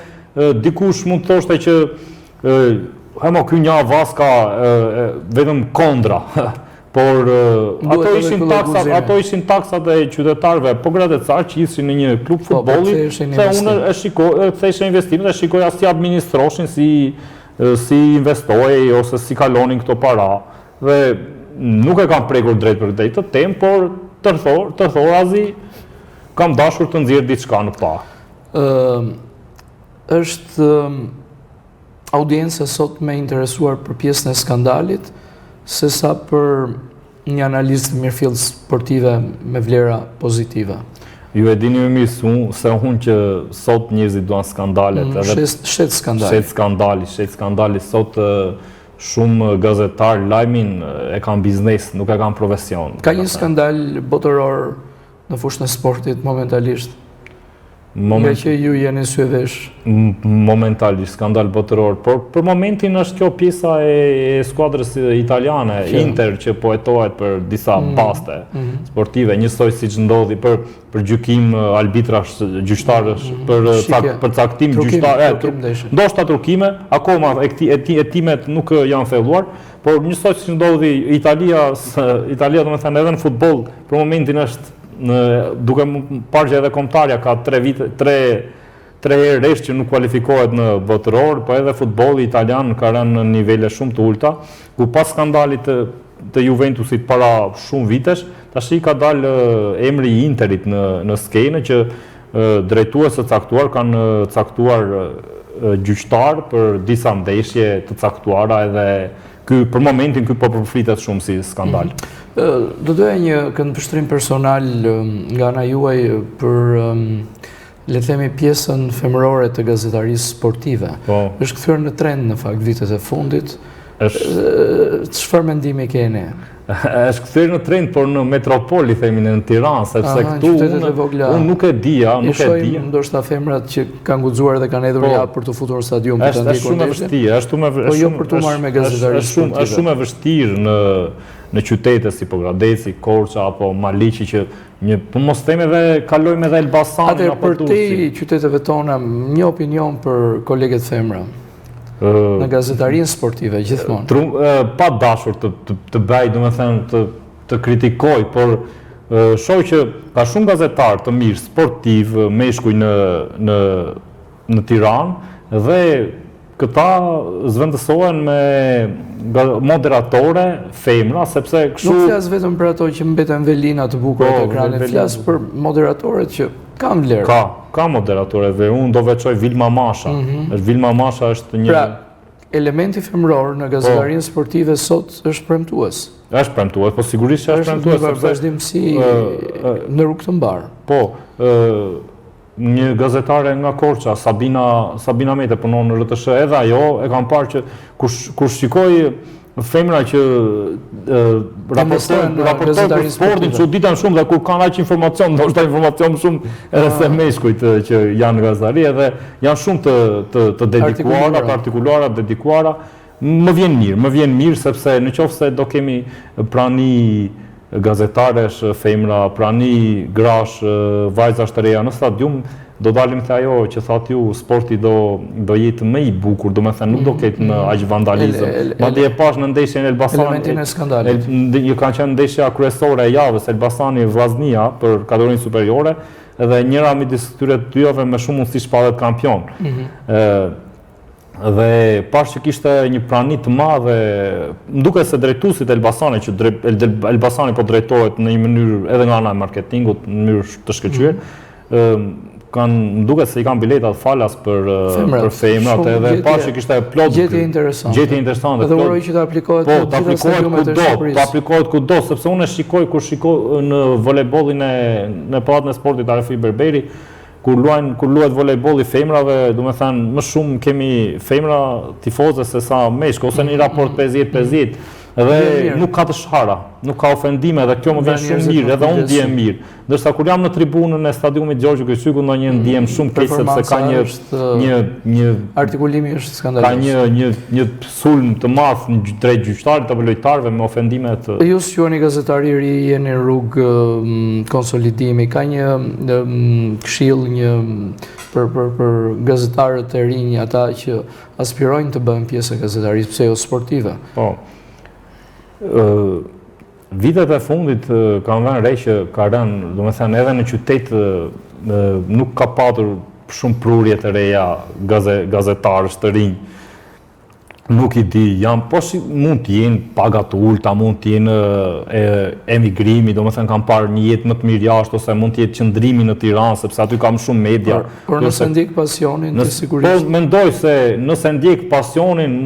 dikush mund të thoshte që ky një avas ka vetëm kondra, por ato ishin taksat e qytetarëve, po gratë të carë që ishin në një klub futbolli, se unë theshë investimet e shikoja si administroshin, si investojej ose si kalonin këto para, dhe nuk e kam prekur drejt për këtë të temë, por të thorazi kam dashur të nxjerr diçka në pa. Është audiencë sot me interesuar për pjesën e skandalit, se sa për një analizë të mirëfillt sportive me vlera pozitive. Ju e dini më mirë se unë që sot njerëzit duan skandalet. Shet skandali. Sot shumë gazetar lajmin e kanë biznes, nuk e kanë profesion. Ka një skandal botëror në fushën e sportit momentalisht? Nga që ju jeni syevesh? Momentalisht, skandal botëror, por për momentin është kjo pjesa e skuadrës italiane, Inter, që po hetohet për disa paste sportive, njësoj si që ndodhi për gjykim arbitrash gjyqtarësh, për caktim gjyqtarë, ndoshta trukime, akoma hetimet nuk janë thelluar, por njësoj si që ndodhi Italia do me thënë edhe në futboll, për momentin është duke parë që edhe kombëtarja ka 3 herë rresht që nuk kualifikohet në botëror, po edhe futbolli italian ka rënë në nivele shumë të ulta, ku pas skandalit të Juventusit para shumë vitesh, tash i ka dalë emri i Interit në skenë që drejtues të caktuar kanë caktuar gjyqtar për disa ndeshje të caktuara, edhe për momentin ky po përflitet shumë si skandal. Do doja një këndvështrim personal nga ana juaj për le të themi pjesën femërore të gazetarisë sportive. Është kthyer në trend në fakt vitet e fundit. Çfarë mendimi keni? Është kthyer në trend, por në metropol i themi në Tiranë, sepse këtu unë nuk e dija. Ndoshta femrat që kanë guxuar dhe kanë hedhur javë për të futur në stadium për të ndjekur ndeshjen. Po jo për të marrë me gazetarisë sportive. Është shumë e vështirë në qytete si Pogradeci, Korça apo Maliqi që po mos them edhe kalojmë edhe Elbasanin apo Turqi. Për te qyteteve tona një opinion për koleget femra në gazetarinë sportive gjithmonë. Pa dashur të bëj, domethënë të kritikoj, por shoh që ka shumë gazetar të mirë sportiv meshkuj në Tiranë dhe këta zvendësohen me moderatore femra, sepse kështu... Nuk flas vetëm për ato që mbeten velina të bukura të ekranit, flas për moderatorët që kanë vlerë. Ka moderatore dhe unë do veçoj Vilma Masha. Vilma Masha është një... Pra, elementi femror në gazetarinë sportive sot është premtues. Është premtues, po sigurisht që është premtues. Është një vazhdimsi në rrugë të mbarë. Po, një gazetare nga Korça, Sabina Mete, punon në RTS, edhe ajo e kam parë që kur shikoj femra që raportojnë për sportin, çuditan shumë dhe kur kanë aq informacion, ndoshta informacion shumë edhe se meshkujt që janë gazetari, edhe janë shumë të dedikuara, partikulara, dedikuara. Më vjen mirë sepse nëse do kemi prani gazetaresh, femra, prani grash, vajzash të reja në stadium, do dalim të ajo që thatë ju, sporti do jetë më i bukur, do me thënë nuk do ketë në aq vandalizëm. Madje e pash në ndeshjen Elbasan, elementin e skandalit. Kanë qenë ndeshja kryesore e javës, Elbasani Vllaznia për kategorinë superiore, edhe njëra midis këtyre dyave me shumë mundësi shpallet kampion. Dhe pash që kishte një prani të madhe, nduke se drejtuesit e Elbasanit, që Elbasani po drejtohet në një mënyrë edhe nga ana e marketingut, në mënyrë të shkëlqyer, nduke se i kanë biletat falas për femrat, edhe pash që kishte plot gjetje interesante. Edhe uroj që të aplikohet të gjitha aplikohet kudo, sepse unë kur shikoj në volejbollin në Pallatën e Sportit Arefi Berberi, kur luhet volejbolli femrave, do me thënë, më shumë kemi femra tifoze se sa meshkë, ose një raport 50-50, edhe nuk ka të shhara, nuk ka ofendime, dhe kjo më vjen shumë mirë, edhe unë ndihem mirë. Ndërsa kur jam në tribunën e stadiumit Gjergj Kryqëziku, ndonjëherë ndihem shumë keq sepse ka një artikulimi është skandaloz. Ka një sulm të madh drejt gjyqtarit apo lojtarëve me ofendime të. Ju quheni gazetari i ri, jeni në rrugë konsolidimi, ka një këshill për gazetarët e rinj, ata që aspirojnë të bëhen pjesë e gazetarisë, pse jo sportive. Po. Vitet e fundit kanë vënë re që ka rënë, do me thënë, edhe në qytet nuk ka patur shumë prurje të reja gazetarësh të rinj. Nuk i di, po mund t'jenë paga të ulta, mund t'jenë emigrimi, do me thënë kanë parë një jetë më të mirë jashtë, ose mund t'jetë qëndrimi në Tiranë, sepse aty kam shumë media. Por nëse ndjek pasionin, të sigurisht. Po mendoj se nëse ndjek pasionin,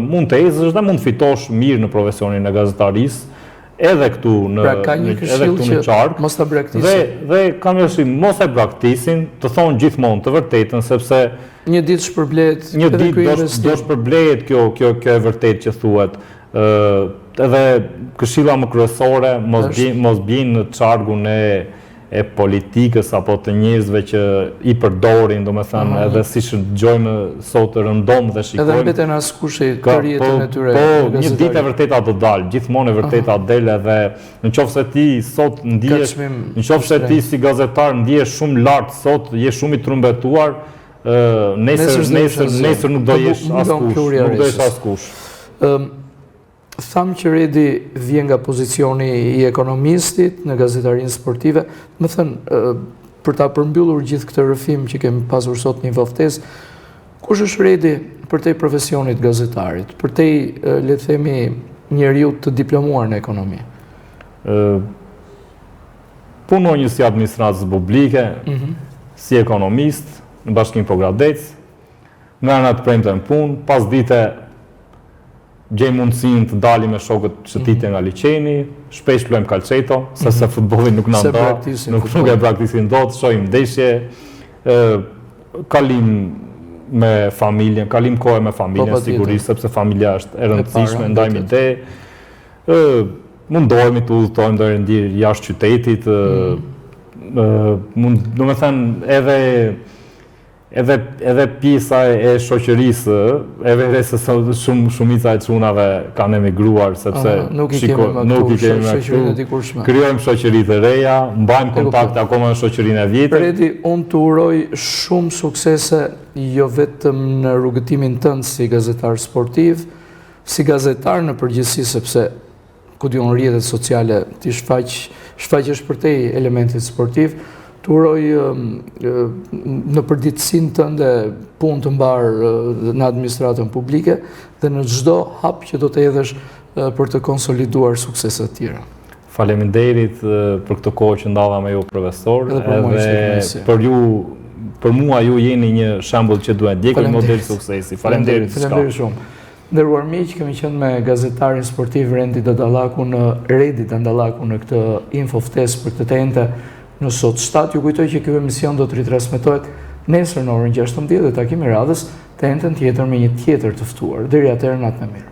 mund të ezësh dhe mund të fitosh mirë në profesionin e gazetarisë, edhe këtu në qark. Mos ta braktisin. Dhe kam vështirësi mos e braktisin, të thonë gjithmonë të vërtetën, sepse një ditë shpërblet. Një ditë do shpërblet kjo e vërtet që thuhet. Edhe këshilla më kryesore mos bien në çargun e politikës apo të njerëzve që i përdorin, domethënë, edhe siç dëgjojmë sot rëndom dhe shikojmë. Edhe mbeten askush i karrierën e tyre. Po, një ditë e vërteta do dalë, gjithmonë e vërteta del, edhe nëse ti sot ndihesh, nëse ti si gazetar ndihesh shumë lart sot, je shumë i trumbetuar, nesër nuk do jesh askush. Thamë që Redi vjen nga pozicioni i ekonomistit në gazetarinë sportive. Më thënë, për ta përmbyllur gjithë këtë rrëfim që kemi pasur sot një ftesë, kush është Redi përtej profesionit gazetarit, përtej, le të themi, njeriu të diplomuar në ekonomi? Punoj si administratës publike, si ekonomist, në Bashkimin Pogradec, nga ana të premte në punë, pas dite gjej mundësinë të dalim me shokët shëtitje nga liçeni, shpesh luajmë kalçeto, se futbollin nuk na nda, nuk e praktisin dot, shohim ndeshje, kalim me familjen, kalim kohë me familjen sigurisht, sepse familja është e rëndësishme, ndajmë ide, mundohemi të udhëtojmë deri në jashtë qytetit, do me thënë edhe pjesa e shoqërisë, e vere se shumica e çunave kanë emigruar, sepse nuk i kemi më këtu, krijojmë shoqëri të reja, mbajmë kontakte akoma në shoqërinë e vjetër. Redi, unë të uroj shumë suksese, jo vetëm në rrugëtimin tënd si gazetar sportiv, si gazetar në përgjithësi, sepse ku diun rrjetet sociale ti shfaqesh përtej elementit sportiv. Të uroj në përditësinë tënde punë të mbarë në administratën publike dhe në çdo hap që do të hedhësh për të konsoliduar sukseset të tjera. Faleminderit për këtë kohë që ndava me ju, profesor, edhe për mua ju jeni një shembull që duhet ndjekur, model suksesi. Faleminderit shumë. Nderuar miq, kemi qenë me gazetarin sportiv Redi Dandallaku në këtë infoftesë për këtë tentë në sot 7. Ju kujtoj që ky emision do të ritransmetohet nesër në orën 16 dhe takimi radhës tentën tjetër me një tjetër të ftuar. Deri atëherë, natë më mirë.